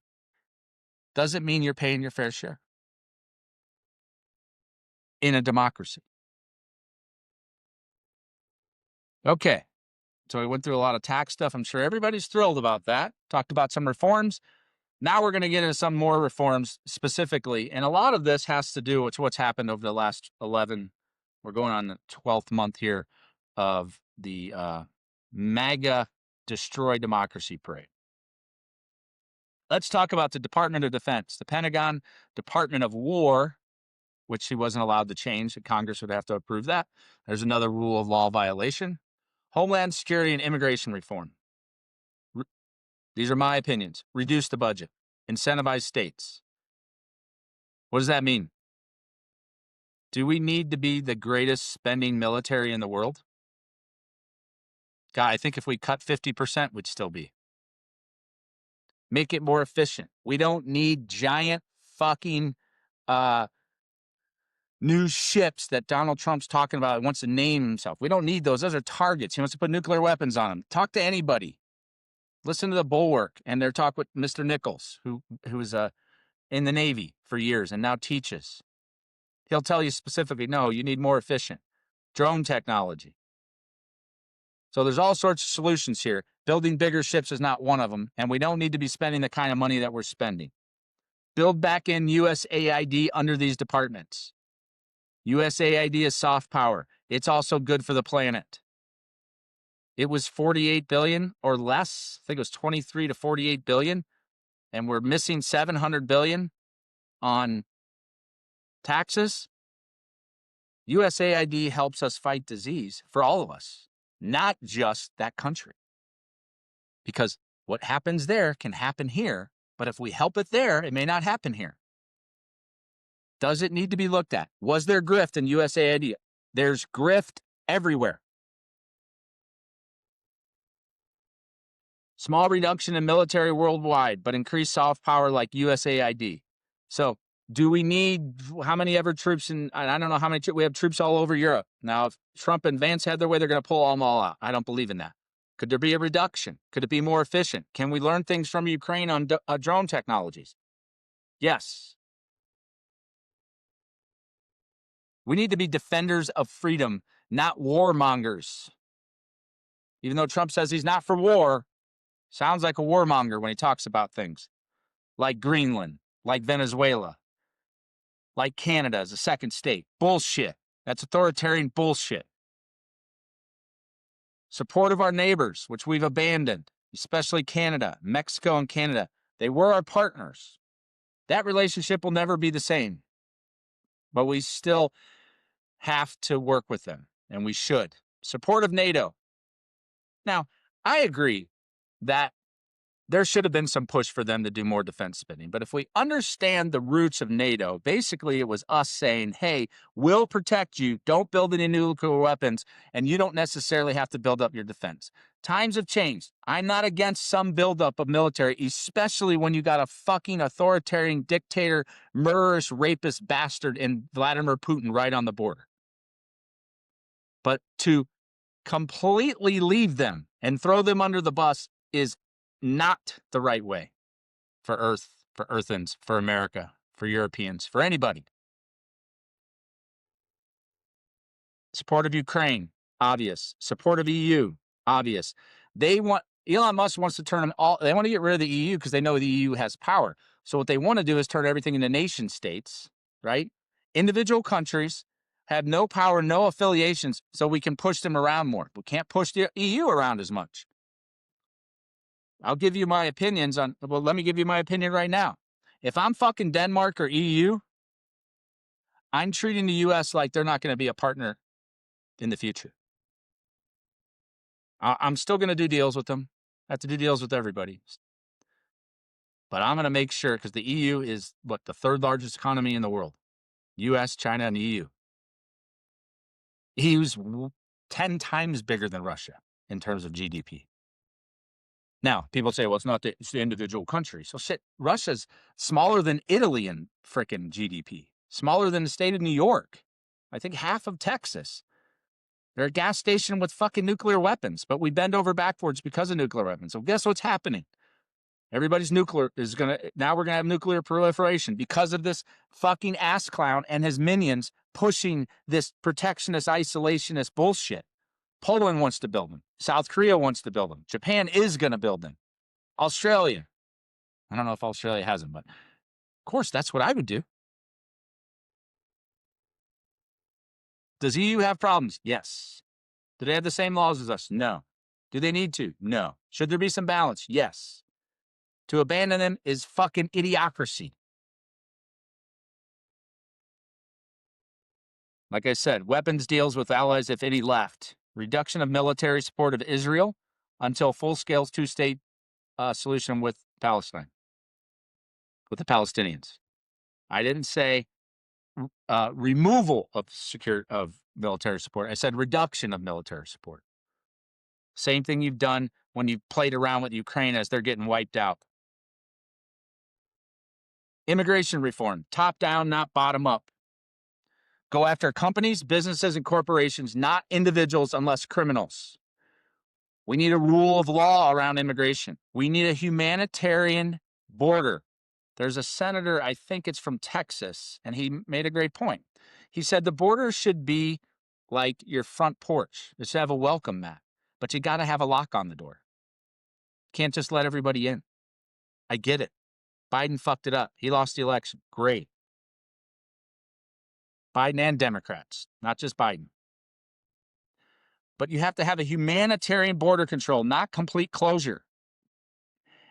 doesn't mean you're paying your fair share in a democracy. Okay, so we went through a lot of tax stuff. I'm sure everybody's thrilled about that. Talked about some reforms. Now we're going to get into some more reforms specifically. And a lot of this has to do with what's happened over the last 11, we're going on the 12th month here of the MAGA Destroy Democracy Parade. Let's talk about the Department of Defense, the Pentagon, Department of War, which he wasn't allowed to change. Congress would have to approve that. There's another rule of law violation. Homeland Security and immigration reform. These are my opinions. Reduce the budget. Incentivize states. What does that mean? Do we need to be the greatest spending military in the world? God, I think if we cut 50%, we'd still be. Make it more efficient. We don't need giant fucking new ships that Donald Trump's talking about. He wants to name himself. We don't need those. Those are targets. He wants to put nuclear weapons on them. Talk to anybody. Listen to the Bulwark and their talk with Mr. Nichols, who was in the Navy for years and now teaches. He'll tell you specifically, no, you need more efficient. Drone technology. So there's all sorts of solutions here. Building bigger ships is not one of them, and we don't need to be spending the kind of money that we're spending. Build back in USAID under these departments. USAID is soft power. It's also good for the planet. It was 48 billion or less. I think it was 23 to 48 billion, and we're missing 700 billion on taxes. USAID helps us fight disease for all of us, not just that country. Because what happens there can happen here, but if we help it there, it may not happen here. Does it need to be looked at? Was there grift in USAID? There's grift everywhere. Small reduction in military worldwide, but increased soft power like USAID. So do we need how many ever troops in, I don't know how many, we have troops all over Europe. Now, if Trump and Vance had their way, they're going to pull them all out. I don't believe in that. Could there be a reduction? Could it be more efficient? Can we learn things from Ukraine on drone technologies? Yes. We need to be defenders of freedom, not warmongers. Even though Trump says he's not for war, sounds like a warmonger when he talks about things like Greenland, like Venezuela, like Canada as a second state. Bullshit. That's authoritarian bullshit. Support of our neighbors, which we've abandoned, especially Canada, Mexico and Canada. They were our partners. That relationship will never be the same. But we still have to work with them, and we should. Support of NATO. Now, I agree that there should have been some push for them to do more defense spending. But if we understand the roots of NATO, basically it was us saying, hey, we'll protect you. Don't build any nuclear weapons, and you don't necessarily have to build up your defense. Times have changed. I'm not against some buildup of military, especially when you got a fucking authoritarian dictator, murderous, rapist bastard in Vladimir Putin right on the border. But to completely leave them and throw them under the bus is not the right way for Earth, for Earthens, for America, for Europeans, for anybody. Support of Ukraine, obvious. Support of EU, obvious. Elon Musk wants to turn them all, they want to get rid of the EU because they know the EU has power. So what they want to do is turn everything into nation states, right? Individual countries have no power, no affiliations, so we can push them around more. We can't push the EU around as much. I'll give you my opinions on, well, let me give you my opinion right now. If I'm fucking Denmark or EU, I'm treating the US like they're not going to be a partner in the future. I'm still going to do deals with them. I have to do deals with everybody. But I'm going to make sure, because the EU is the third largest economy in the world. US, China, and the EU. EU's 10 times bigger than Russia in terms of GDP. Now, people say, well, it's the individual country. So shit, Russia's smaller than Italy in frickin' GDP. Smaller than the state of New York. I think half of Texas. They're a gas station with fucking nuclear weapons, but we bend over backwards because of nuclear weapons. So guess what's happening? Everybody's now we're going to have nuclear proliferation because of this fucking ass clown and his minions pushing this protectionist, isolationist bullshit. Poland wants to build them. South Korea wants to build them. Japan is going to build them. Australia. I don't know if Australia has them, but of course, that's what I would do. Does EU have problems? Yes. Do they have the same laws as us? No. Do they need to? No. Should there be some balance? Yes. To abandon them is fucking idiocracy. Like I said, weapons deals with allies, if any left. Reduction of military support of Israel until full-scale two-state solution with Palestine, with the Palestinians. I didn't say removal of military support. I said reduction of military support. Same thing you've done when you've played around with Ukraine as they're getting wiped out. Immigration reform, top down, not bottom up. Go after companies, businesses, and corporations, not individuals unless criminals. We need a rule of law around immigration. We need a humanitarian border. There's a senator, I think it's from Texas, and he made a great point. He said the border should be like your front porch. It should have a welcome mat, but you got to have a lock on the door. Can't just let everybody in. I get it. Biden fucked it up. He lost the election. Great. Biden and Democrats, not just Biden. But you have to have a humanitarian border control, not complete closure.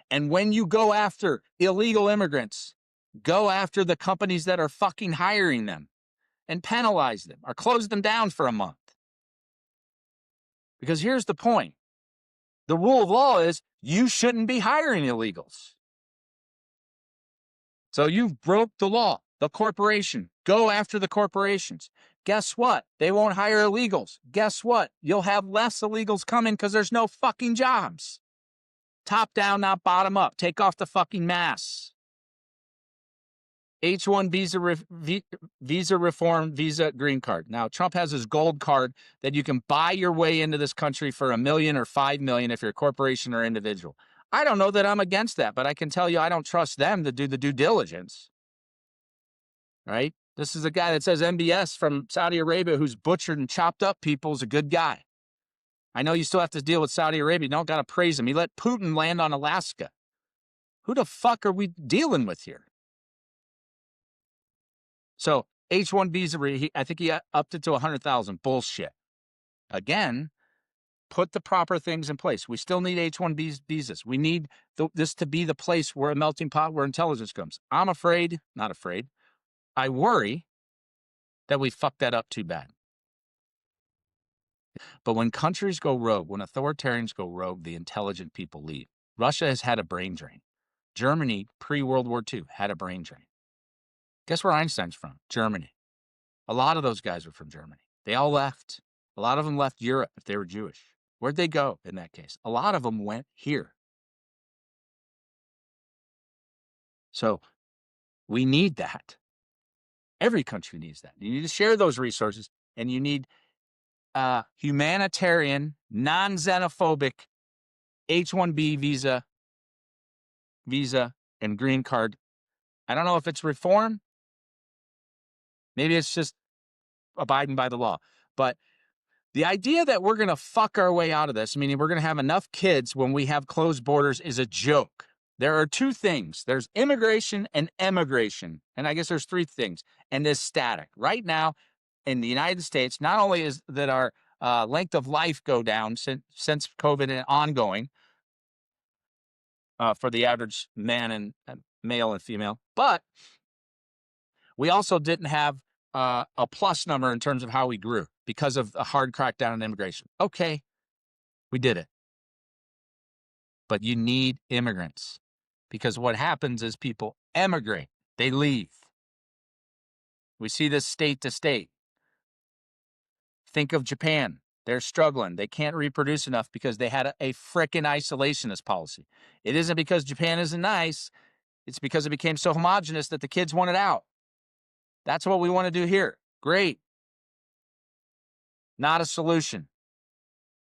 And when you go after illegal immigrants, go after the companies that are fucking hiring them and penalize them or close them down for a month. Because here's the point. The rule of law is you shouldn't be hiring illegals. So you've broke the law. The corporation, go after the corporations. Guess what? They won't hire illegals. Guess what? You'll have less illegals coming because there's no fucking jobs. Top down, not bottom up. Take off the fucking masks. H-1 visa reform, visa green card. Now, Trump has his gold card that you can buy your way into this country for $1 million or $5 million if you're a corporation or individual. I don't know that I'm against that, but I can tell you I don't trust them to do the due diligence. Right? This is a guy that says MBS from Saudi Arabia who's butchered and chopped up people is a good guy. I know you still have to deal with Saudi Arabia. You don't got to praise him. He let Putin land on Alaska. Who the fuck are we dealing with here? So H-1 visa, I think he upped it to 100,000. Bullshit. Again, Put the proper things in place. We still need H-1B visas. We need this to be the place where a melting pot where intelligence comes. I'm afraid, not afraid, I worry that we fucked that up too bad. But when countries go rogue, when authoritarians go rogue, the intelligent people leave. Russia has had a brain drain. Germany, pre-World War II, had a brain drain. Guess where Einstein's from? Germany. A lot of those guys were from Germany. They all left. A lot of them left Europe if they were Jewish. Where'd they go in that case? A lot of them went here. So we need that. Every country needs that. You need to share those resources, and you need humanitarian, non-xenophobic H-1B visa and green card. I don't know if it's reform. Maybe it's just abiding by the law. But the idea that we're going to fuck our way out of this, meaning we're going to have enough kids when we have closed borders, is a joke. There are two things. There's immigration and emigration. And I guess there's three things. And there's static. Right now, in the United States, not only is that our length of life go down since COVID and ongoing for the average man and male and female, but we also didn't have a plus number in terms of how we grew because of a hard crackdown on immigration. Okay, we did it. But you need immigrants because what happens is people emigrate. They leave. We see this state to state. Think of Japan. They're struggling. They can't reproduce enough because they had a frickin' isolationist policy. It isn't because Japan isn't nice. It's because it became so homogenous that the kids wanted out. That's what we want to do here. Great. Not a solution.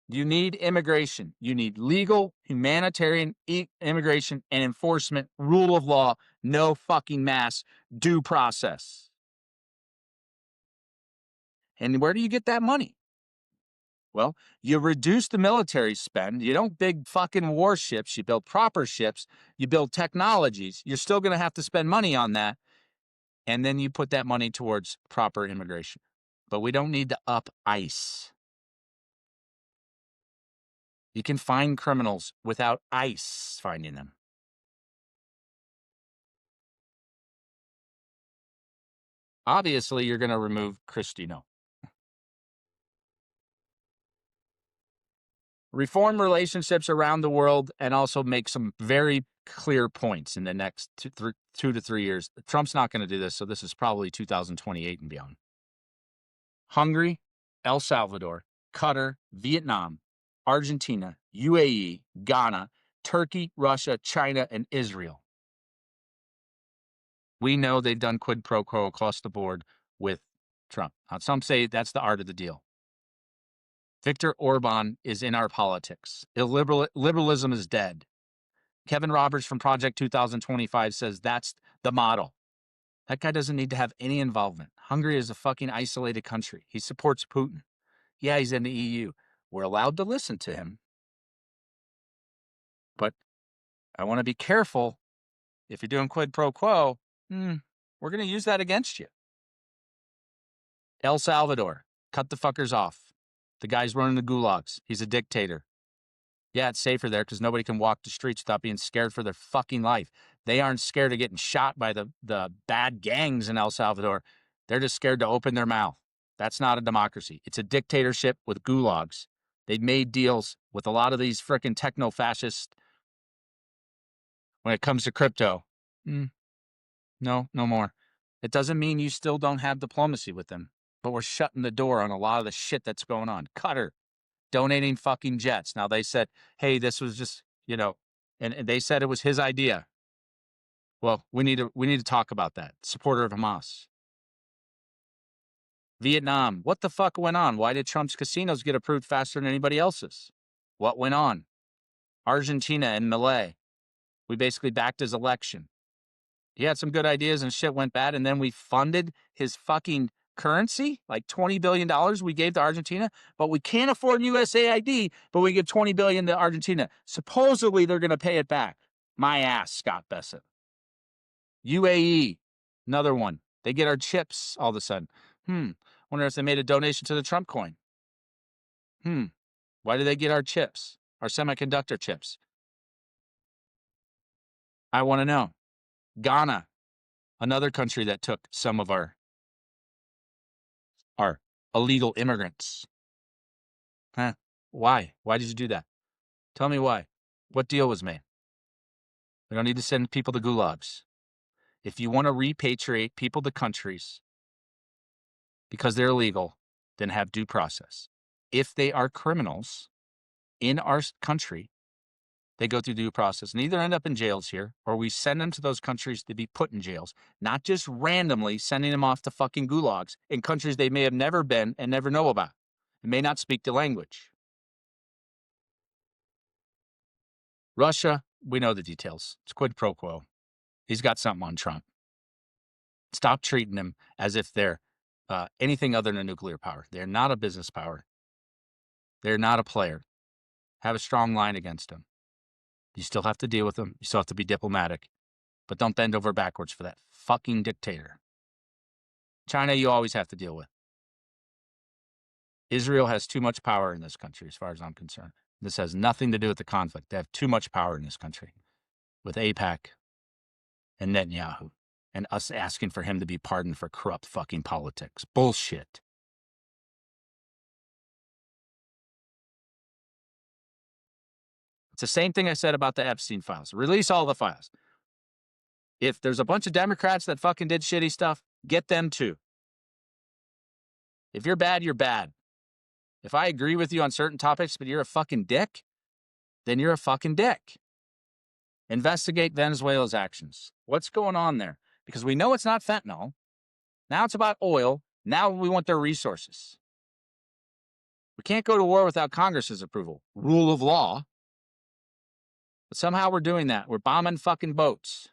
You need immigration. You need legal, humanitarian immigration and enforcement, rule of law, no fucking mass, due process. And where do you get that money? Well, you reduce the military spend. You don't build fucking warships. You build proper ships. You build technologies. You're still going to have to spend money on that. And then you put that money towards proper immigration. But we don't need to up ICE. You can find criminals without ICE finding them. Obviously, you're going to remove Cristino. Reform relationships around the world and also make some very clear points in the next 2 to 3 years. Trump's not going to do this, so this is probably 2028 and beyond. Hungary, El Salvador, Qatar, Vietnam, Argentina, UAE, Ghana, Turkey, Russia, China, and Israel. We know they've done quid pro quo across the board with Trump. Now, some say that's the art of the deal. Viktor Orban is in our politics. Liberalism is dead. Kevin Roberts from Project 2025 says that's the model. That guy doesn't need to have any involvement. Hungary is a fucking isolated country. He supports Putin. Yeah, he's in the EU. We're allowed to listen to him. But I want to be careful. If you're doing quid pro quo, we're going to use that against you. El Salvador, cut the fuckers off. The guy's running the gulags. He's a dictator. Yeah, it's safer there because nobody can walk the streets without being scared for their fucking life. They aren't scared of getting shot by the bad gangs in El Salvador. They're just scared to open their mouth. That's not a democracy. It's a dictatorship with gulags. They've made deals with a lot of these frickin' techno-fascists when it comes to crypto. No more. It doesn't mean you still don't have diplomacy with them, but we're shutting the door on a lot of the shit that's going on. Qatar, donating fucking jets. Now they said, hey, this was just, and they said it was his idea. Well, we need to talk about that. Supporter of Hamas. Vietnam, what the fuck went on? Why did Trump's casinos get approved faster than anybody else's? What went on? Argentina and Malay. We basically backed his election. He had some good ideas and shit went bad, and then we funded his fucking currency, like $20 billion we gave to Argentina, but we can't afford USAID, but we give $20 billion to Argentina. Supposedly, they're going to pay it back. My ass, Scott Bessent. UAE, another one. They get our chips all of a sudden. Wonder if they made a donation to the Trump coin. Why do they get our chips, our semiconductor chips? I want to know. Ghana, another country that took some of our illegal immigrants. Huh? Why? Why did you do that? Tell me why. What deal was made? We don't need to send people to gulags. If you want to repatriate people to countries because they're illegal, then have due process. If they are criminals in our country, they go through due process and either end up in jails here or we send them to those countries to be put in jails, not just randomly sending them off to fucking gulags in countries they may have never been and never know about and may not speak the language. Russia, we know the details. It's quid pro quo. He's got something on Trump. Stop treating them as if they're anything other than a nuclear power. They're not a business power. They're not a player. Have a strong line against them. You still have to deal with them. You still have to be diplomatic. But don't bend over backwards for that fucking dictator. China, you always have to deal with. Israel has too much power in this country, as far as I'm concerned. This has nothing to do with the conflict. They have too much power in this country with AIPAC and Netanyahu and us asking for him to be pardoned for corrupt fucking politics. Bullshit. It's the same thing I said about the Epstein files. Release all the files. If there's a bunch of Democrats that fucking did shitty stuff, get them too. If you're bad, you're bad. If I agree with you on certain topics, but you're a fucking dick, then you're a fucking dick. Investigate Venezuela's actions. What's going on there? Because we know it's not fentanyl. Now it's about oil. Now we want their resources. We can't go to war without Congress's approval. Rule of law. But somehow we're doing that. We're bombing fucking boats.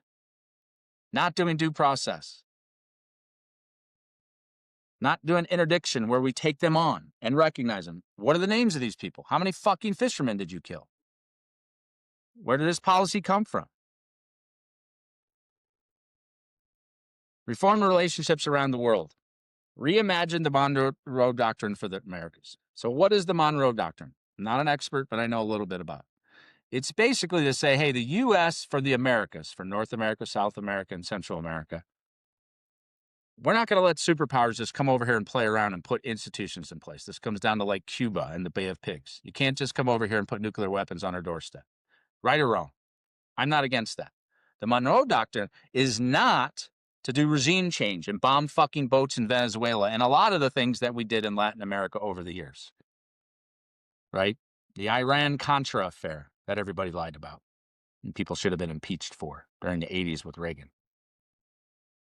Not doing due process. Not doing interdiction where we take them on and recognize them. What are the names of these people? How many fucking fishermen did you kill? Where did this policy come from? Reform relationships around the world. Reimagine the Monroe Doctrine for the Americas. So what is the Monroe Doctrine? I'm not an expert, but I know a little bit about it. It's basically to say, hey, the U.S. for the Americas, for North America, South America, and Central America, we're not going to let superpowers just come over here and play around and put institutions in place. This comes down to like Cuba and the Bay of Pigs. You can't just come over here and put nuclear weapons on our doorstep. Right or wrong? I'm not against that. The Monroe Doctrine is not to do regime change and bomb fucking boats in Venezuela and a lot of the things that we did in Latin America over the years. Right? The Iran-Contra affair that everybody lied about and people should have been impeached for during the 80s with Reagan.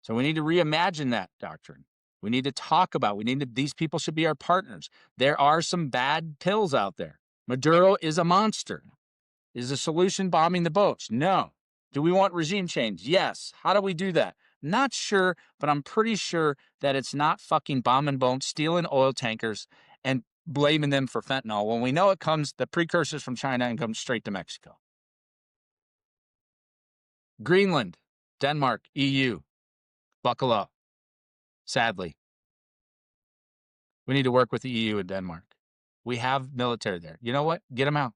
So we need to reimagine that doctrine. We need to talk about, these people should be our partners. There are some bad pills out there. Maduro is a monster. Is the solution bombing the boats? No. Do we want regime change? Yes. How do we do that? Not sure, but I'm pretty sure that it's not fucking bombing boats, stealing oil tankers, and blaming them for fentanyl when we know it comes, the precursors from China and comes straight to Mexico. Greenland, Denmark, EU. Buckle up. Sadly. We need to work with the EU and Denmark. We have military there. You know what? Get them out.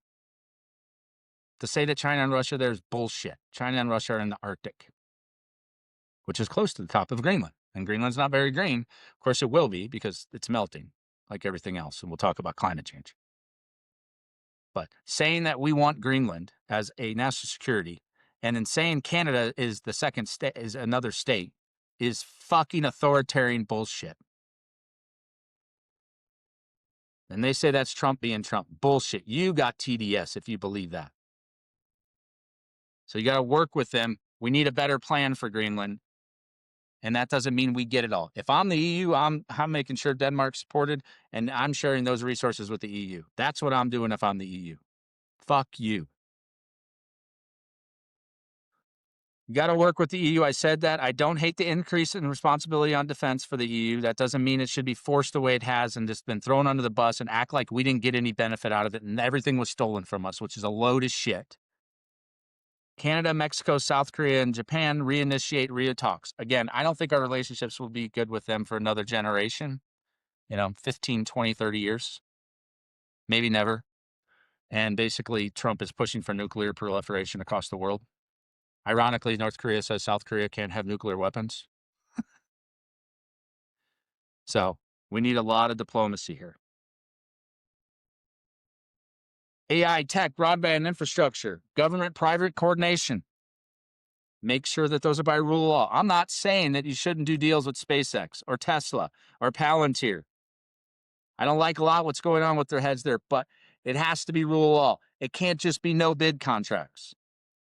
To say that China and Russia there is bullshit. China and Russia are in the Arctic, which is close to the top of Greenland. And Greenland's not very green. Of course, it will be because it's melting like everything else. And we'll talk about climate change. But saying that we want Greenland as a national security and then saying Canada is the second state, is another state, is fucking authoritarian bullshit. And they say that's Trump being Trump. Bullshit. You got TDS if you believe that. So you got to work with them. We need a better plan for Greenland. And that doesn't mean we get it all. If I'm the EU, I'm making sure Denmark's supported, and I'm sharing those resources with the EU. That's what I'm doing if I'm the EU. Fuck you. You got to work with the EU. I said that. I don't hate the increase in responsibility on defense for the EU. That doesn't mean it should be forced the way it has and just been thrown under the bus and act like we didn't get any benefit out of it and everything was stolen from us, which is a load of shit. Canada, Mexico, South Korea, and Japan reinitiate RIA talks. Again, I don't think our relationships will be good with them for another generation, 15, 20, 30 years. Maybe never. And basically, Trump is pushing for nuclear proliferation across the world. Ironically, North Korea says South Korea can't have nuclear weapons. So we need a lot of diplomacy here. AI, tech, broadband infrastructure, government-private coordination. Make sure that those are by rule of law. I'm not saying that you shouldn't do deals with SpaceX or Tesla or Palantir. I don't like a lot what's going on with their heads there, but it has to be rule of law. It can't just be no bid contracts.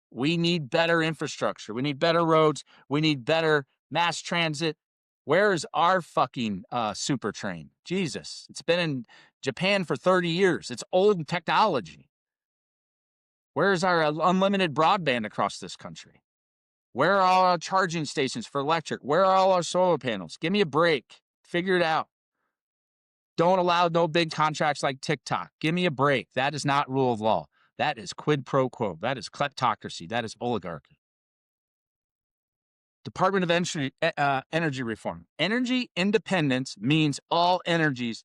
We need better infrastructure. We need better roads. We need better mass transit. Where is our fucking super train? Jesus, it's been in Japan for 30 years. It's old technology. Where is our unlimited broadband across this country? Where are all our charging stations for electric? Where are all our solar panels? Give me a break. Figure it out. Don't allow no big contracts like TikTok. Give me a break. That is not rule of law. That is quid pro quo. That is kleptocracy. That is oligarchy. Department of Energy reform. Energy independence means all energies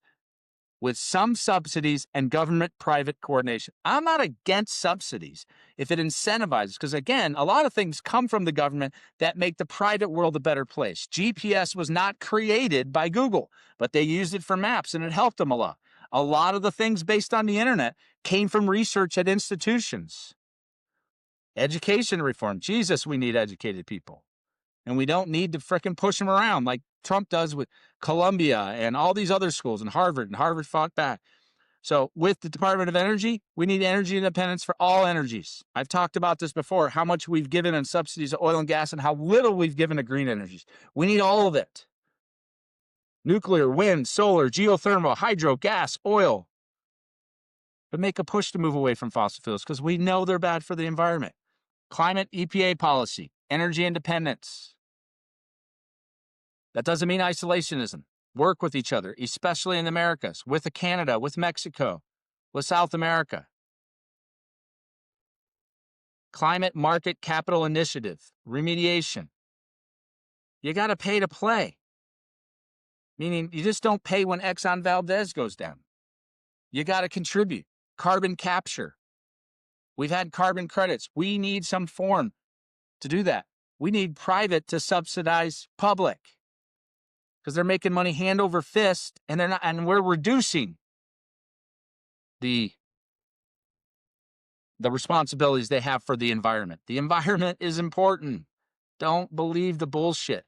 with some subsidies and government-private coordination. I'm not against subsidies if it incentivizes, because again, a lot of things come from the government that make the private world a better place. GPS was not created by Google, but they used it for maps and it helped them a lot. A lot of the things based on the internet came from research at institutions. Education reform. Jesus, we need educated people. And we don't need to frickin' push them around like Trump does with Columbia and all these other schools and Harvard fought back. So with the Department of Energy, we need energy independence for all energies. I've talked about this before, how much we've given in subsidies to oil and gas and how little we've given to green energies. We need all of it. Nuclear, wind, solar, geothermal, hydro, gas, oil. But make a push to move away from fossil fuels because we know they're bad for the environment. Climate EPA policy, energy independence. That doesn't mean isolationism. Work with each other, especially in the Americas, with Canada, with Mexico, with South America. Climate Market Capital Initiative, remediation. You got to pay to play. Meaning you just don't pay when Exxon Valdez goes down. You got to contribute. Carbon capture. We've had carbon credits. We need some form to do that. We need private to subsidize public because they're making money hand over fist and they're not, and we're reducing the responsibilities they have for the environment. The environment is important. Don't believe the bullshit.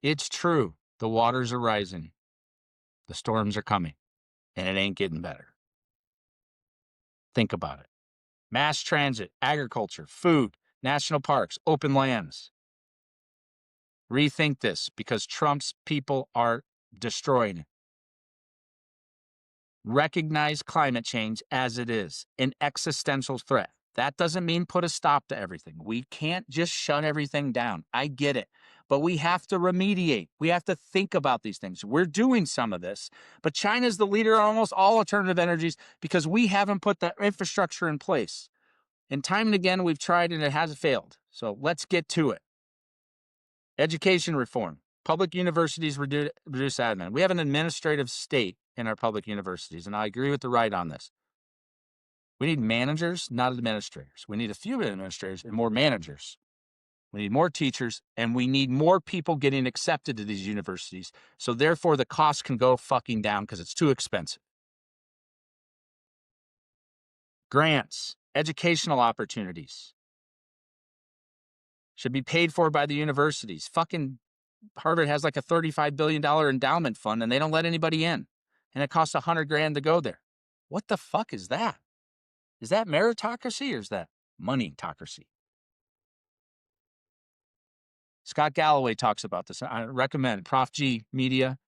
It's true. The waters are rising. The storms are coming. And it ain't getting better. Think about it. Mass transit, agriculture, food, national parks, open lands. Rethink this because Trump's people are destroying it. Recognize climate change as it is, an existential threat. That doesn't mean put a stop to everything. We can't just shut everything down. I get it. But we have to remediate. We have to think about these things. We're doing some of this, but China's the leader on almost all alternative energies because we haven't put the infrastructure in place. And time and again, we've tried and it has failed. So let's get to it. Education reform. Public universities reduce admin. We have an administrative state in our public universities, and I agree with the right on this. We need managers, not administrators. We need a few administrators and more managers. We need more teachers, and we need more people getting accepted to these universities, so therefore the cost can go fucking down because it's too expensive. Grants, educational opportunities should be paid for by the universities. Fucking Harvard has like a $35 billion endowment fund, and they don't let anybody in, and it costs $100,000 to go there. What the fuck is that? Is that meritocracy or is that moneytocracy? Scott Galloway talks about this. I recommend Prof G Media,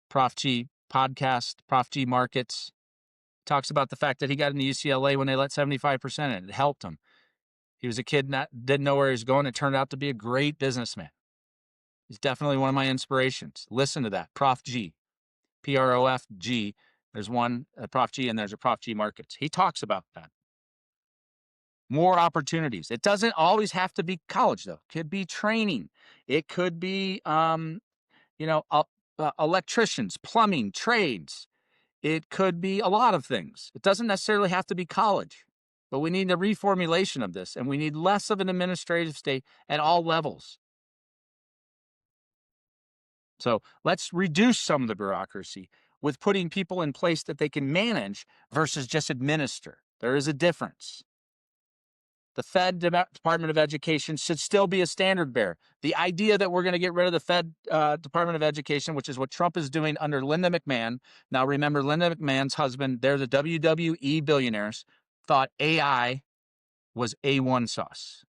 Prof G Podcast, Prof G Markets. Talks about the fact that he got into UCLA when they let 75% in. It helped him. He was a kid that didn't know where he was going. It turned out to be a great businessman. He's definitely one of my inspirations. Listen to that. Prof G, PROFG. There's one Prof G and there's a Prof G Markets. He talks about that. More opportunities. It doesn't always have to be college, though. It could be training. It could be, electricians, plumbing, trades. It could be a lot of things. It doesn't necessarily have to be college, but we need a reformulation of this, and we need less of an administrative state at all levels. So let's reduce some of the bureaucracy with putting people in place that they can manage versus just administer. There is a difference. The Fed Department of Education should still be a standard bearer. The idea that we're going to get rid of the Fed Department of Education, which is what Trump is doing under Linda McMahon. Now, remember, Linda McMahon's husband, they're the WWE billionaires, thought AI was A1 sauce,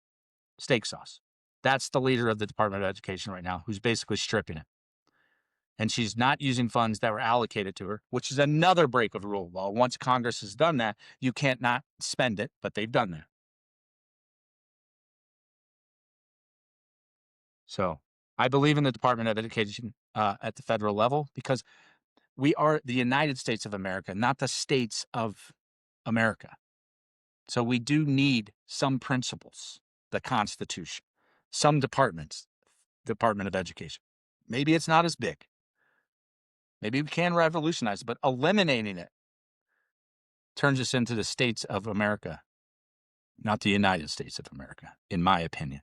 steak sauce. That's the leader of the Department of Education right now, who's basically stripping it. And she's not using funds that were allocated to her, which is another break of the rule of law. Once Congress has done that, you can't not spend it, but they've done that. So I believe in the Department of Education at the federal level because we are the United States of America, not the states of America. So we do need some principles, the Constitution, some departments, Department of Education. Maybe it's not as big. Maybe we can revolutionize it, but eliminating it turns us into the states of America, not the United States of America, in my opinion.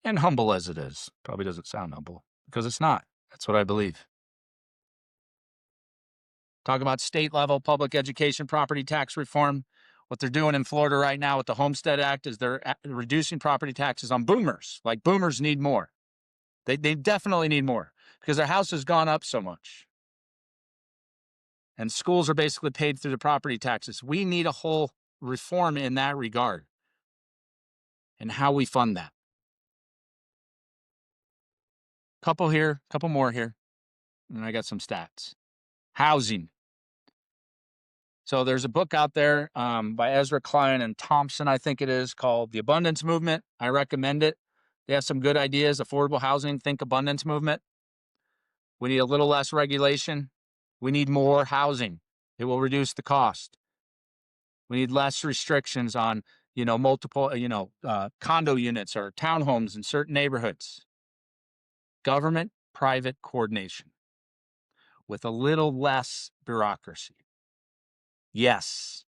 And humble as it is, probably doesn't sound humble because it's not. That's what I believe. Talk about state level public education property tax reform. What they're doing in Florida right now with the Homestead Act is they're reducing property taxes on boomers. Like boomers need more. They definitely need more because their house has gone up so much. And schools are basically paid through the property taxes. We need a whole reform in that regard and how we fund that. Couple here, couple more here. And I got some stats. Housing. So there's a book out there by Ezra Klein and Thompson, I think it is, called The Abundance Movement. I recommend it. They have some good ideas. Affordable housing, think abundance movement. We need a little less regulation. We need more housing. It will reduce the cost. We need less restrictions on, multiple, condo units or townhomes in certain neighborhoods. Government-private coordination with a little less bureaucracy. Yes.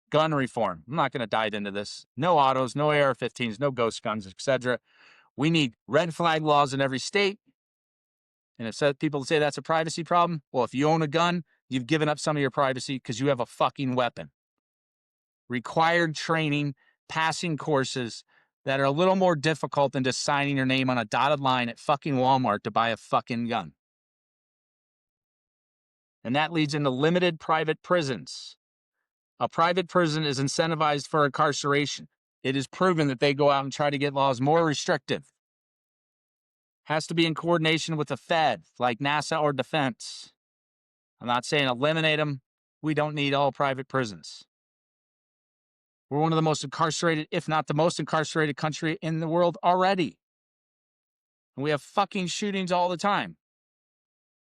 Gun reform. I'm not going to dive into this. No autos, no AR-15s, no ghost guns, etc. We need red flag laws in every state. And if people say that's a privacy problem, well, if you own a gun, you've given up some of your privacy because you have a fucking weapon. Required training, passing courses that are a little more difficult than just signing your name on a dotted line at fucking Walmart to buy a fucking gun. And that leads into limited private prisons. A private prison is incentivized for incarceration. It is proven that they go out and try to get laws more restrictive. Has to be in coordination with the Fed, like NASA or defense. I'm not saying eliminate them. We don't need all private prisons. We're one of the most incarcerated, if not the most incarcerated country in the world already. And we have fucking shootings all the time.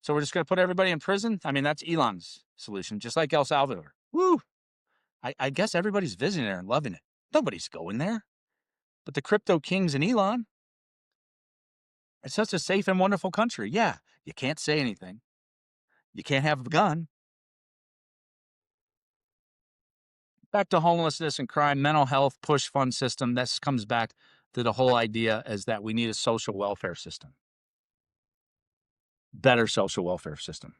So we're just going to put everybody in prison? I mean, that's Elon's solution, just like El Salvador. Woo! I guess everybody's visiting there and loving it. Nobody's going there. But the crypto kings and Elon, it's such a safe and wonderful country. Yeah, you can't say anything. You can't have a gun. Back to homelessness and crime, mental health, push fund system. This comes back to the whole idea is that we need a social welfare system. Better social welfare system.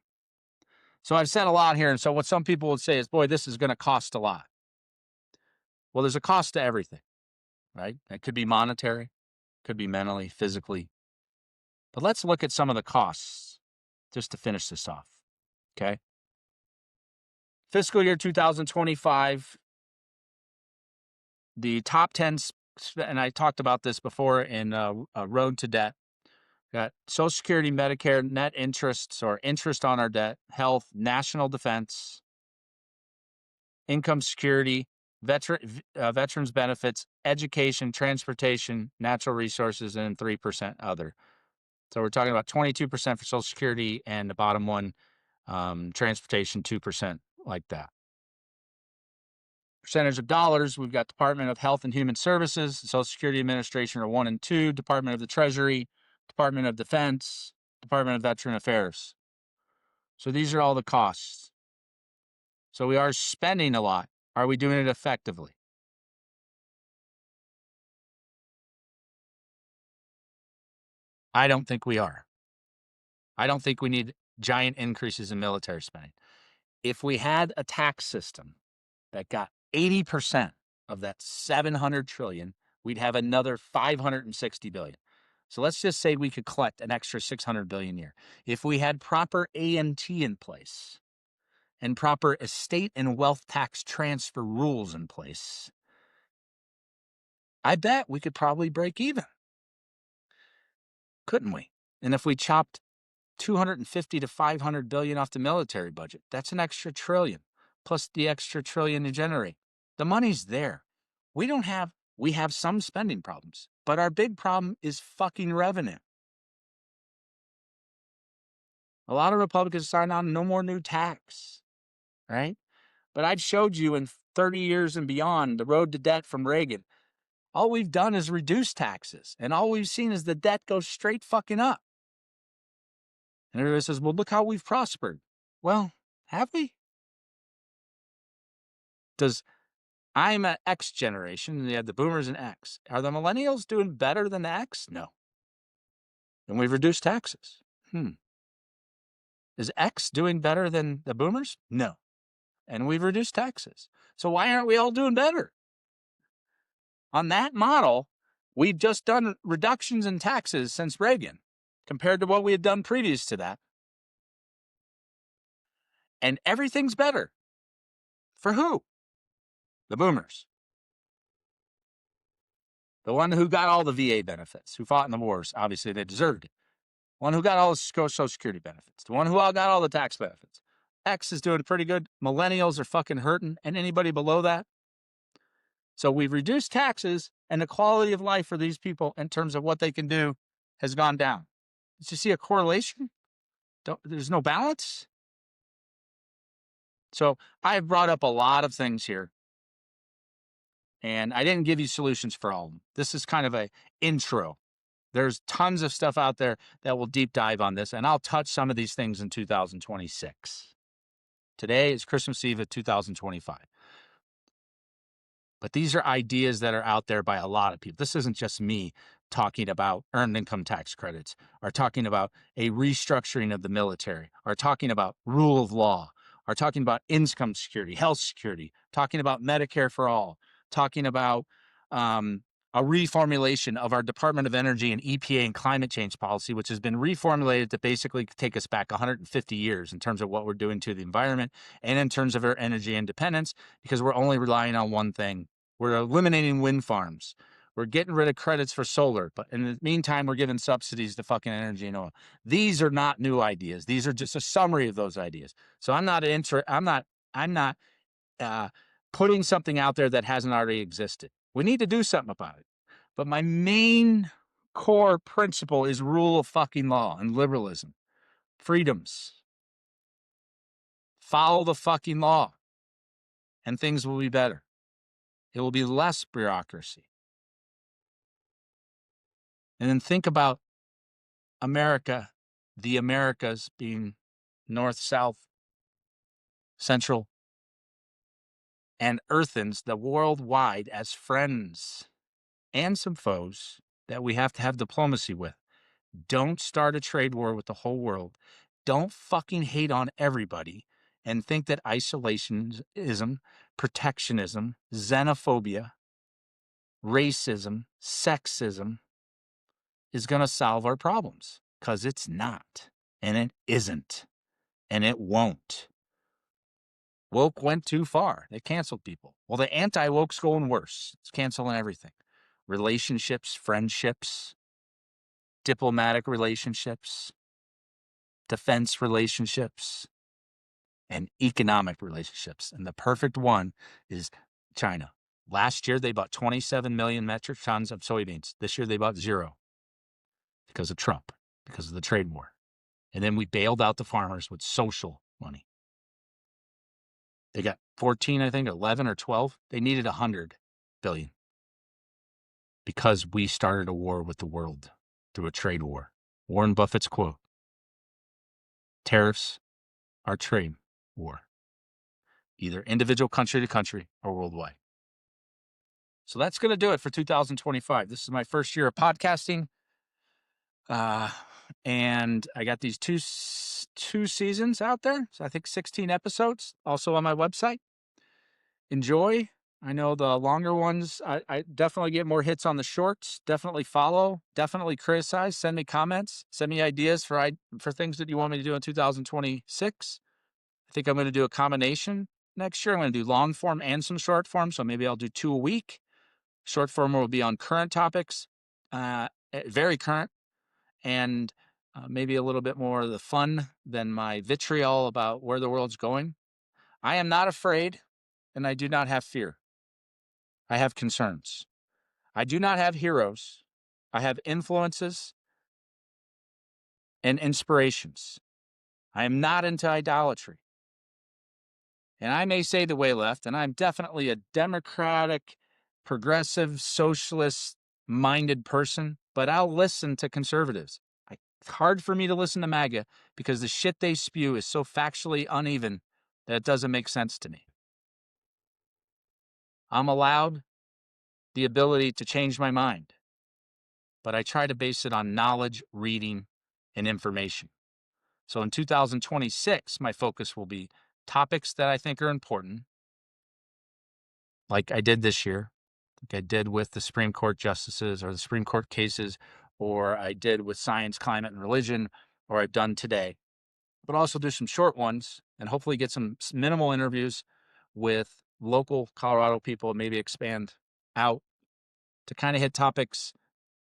So I've said a lot here. And so what some people would say is, boy, this is going to cost a lot. Well, there's a cost to everything, right? It could be monetary, could be mentally, physically. But let's look at some of the costs just to finish this off, okay? Fiscal year 2025, the top 10, and I talked about this before in Road to Debt, got Social Security, Medicare, net interests or interest on our debt, health, national defense, income security, veterans benefits, education, transportation, natural resources, and 3% other. So we're talking about 22% for Social Security and the bottom one, transportation, 2%, like that. Percentage of dollars, we've got Department of Health and Human Services, Social Security Administration are 1 and 2, Department of the Treasury, Department of Defense, Department of Veteran Affairs. So these are all the costs. So we are spending a lot. Are we doing it effectively? I don't think we are. I don't think we need giant increases in military spending. If we had a tax system that got 80% of that 700 trillion, we'd have another 560 billion. So let's just say we could collect an extra 600 billion a year. If we had proper A&T in place and proper estate and wealth tax transfer rules in place, I bet we could probably break even. Couldn't we? And if we chopped 250 to 500 billion off the military budget, that's an extra trillion, plus the extra trillion to generate. The money's there. We have some spending problems, but our big problem is fucking revenue. A lot of Republicans signed on no more new tax, right? But I've showed you in 30 years and beyond, the road to debt from Reagan, all we've done is reduce taxes, and all we've seen is the debt go straight fucking up. And everybody says, well, look how we've prospered. Well, have we? I'm an X generation, and you have the boomers and X. Are the millennials doing better than the X? No. And we've reduced taxes. Is X doing better than the boomers? No. And we've reduced taxes. So why aren't we all doing better? On that model, we've just done reductions in taxes since Reagan compared to what we had done previous to that. And everything's better. For who? The boomers. The one who got all the VA benefits, who fought in the wars. Obviously, they deserved it. One who got all the Social Security benefits. The one who got all the tax benefits. X is doing pretty good. Millennials are fucking hurting. And anybody below that? So we've reduced taxes, and the quality of life for these people in terms of what they can do has gone down. Did you see a correlation? There's no balance. So I've brought up a lot of things here, and I didn't give you solutions for all of them. This is kind of an intro. There's tons of stuff out there that will deep dive on this, and I'll touch some of these things in 2026. Today is Christmas Eve of 2025. But these are ideas that are out there by a lot of people. This isn't just me talking about earned income tax credits, or talking about a restructuring of the military, or talking about rule of law, or talking about income security, health security, talking about Medicare for all, talking about a reformulation of our Department of Energy and EPA and climate change policy, which has been reformulated to basically take us back 150 years in terms of what we're doing to the environment and in terms of our energy independence, because we're only relying on one thing. We're eliminating wind farms. We're getting rid of credits for solar, but in the meantime, we're giving subsidies to fucking energy and oil. These are not new ideas. These are just a summary of those ideas. So I'm not putting something out there that hasn't already existed. We need to do something about it. But my main core principle is rule of fucking law and liberalism. Freedoms. Follow the fucking law, and things will be better. It will be less bureaucracy. And then think about America, the Americas being north, south, central, and earthens, the worldwide, as friends and some foes that we have to have diplomacy with. Don't start a trade war with the whole world. Don't fucking hate on everybody and think that isolationism, protectionism, xenophobia, racism, sexism is going to solve our problems, because it's not, and it isn't, and it won't. Woke went too far. They canceled people. Well, the anti-woke's going worse. It's canceling everything. Relationships, friendships, diplomatic relationships, defense relationships, and economic relationships. And the perfect one is China. Last year, they bought 27 million metric tons of soybeans. This year, they bought 0 because of Trump, because of the trade war. And then we bailed out the farmers with social money. They got 14, I think, 11 or 12. They needed 100 billion because we started a war with the world through a trade war. Warren Buffett's quote: tariffs our trade war, either individual country to country or worldwide. So that's going to do it for 2025. This is my first year of podcasting. And I got these two seasons out there. So I think 16 episodes also on my website. Enjoy. I know the longer ones, I definitely get more hits on the shorts. Definitely follow. Definitely criticize. Send me comments. Send me ideas for things that you want me to do in 2026. I think I'm going to do a combination next year. I'm going to do long form and some short form. So maybe I'll do 2 a week. Short form will be on current topics, very current, and maybe a little bit more of the fun than my vitriol about where the world's going. I am not afraid, and I do not have fear. I have concerns. I do not have heroes. I have influences and inspirations. I am not into idolatry. And I may say the way left, and I'm definitely a democratic, progressive, socialist-minded person, but I'll listen to conservatives. It's hard for me to listen to MAGA because the shit they spew is so factually uneven that it doesn't make sense to me. I'm allowed the ability to change my mind, but I try to base it on knowledge, reading, and information. So in 2026, my focus will be topics that I think are important, like I did this year, like I did with the Supreme Court justices or the Supreme Court cases, or I did with science, climate, and religion, or I've done today. But also do some short ones and hopefully get some minimal interviews with local Colorado people, maybe expand out to kind of hit topics,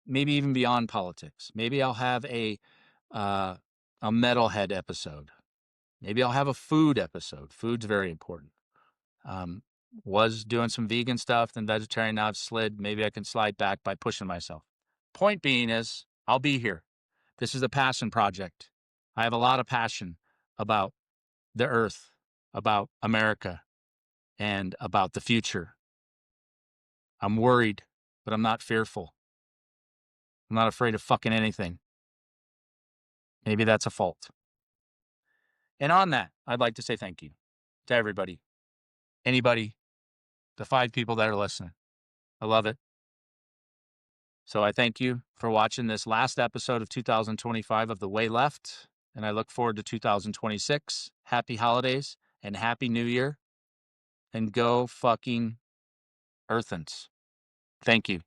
maybe even beyond politics. Maybe I'll have a metalhead episode. Maybe I'll have a food episode. Food's very important. Was doing some vegan stuff, then vegetarian, now I've slid. Maybe I can slide back by pushing myself. Point being is, I'll be here. This is a passion project. I have a lot of passion about the earth, about America, and about the future. I'm worried, but I'm not fearful. I'm not afraid of fucking anything. Maybe that's a fault. And on that, I'd like to say thank you to everybody, anybody, the 5 people that are listening. I love it. So I thank you for watching this last episode of 2025 of The Way Left, and I look forward to 2026. Happy holidays and Happy New Year, and go fucking Earthens. Thank you.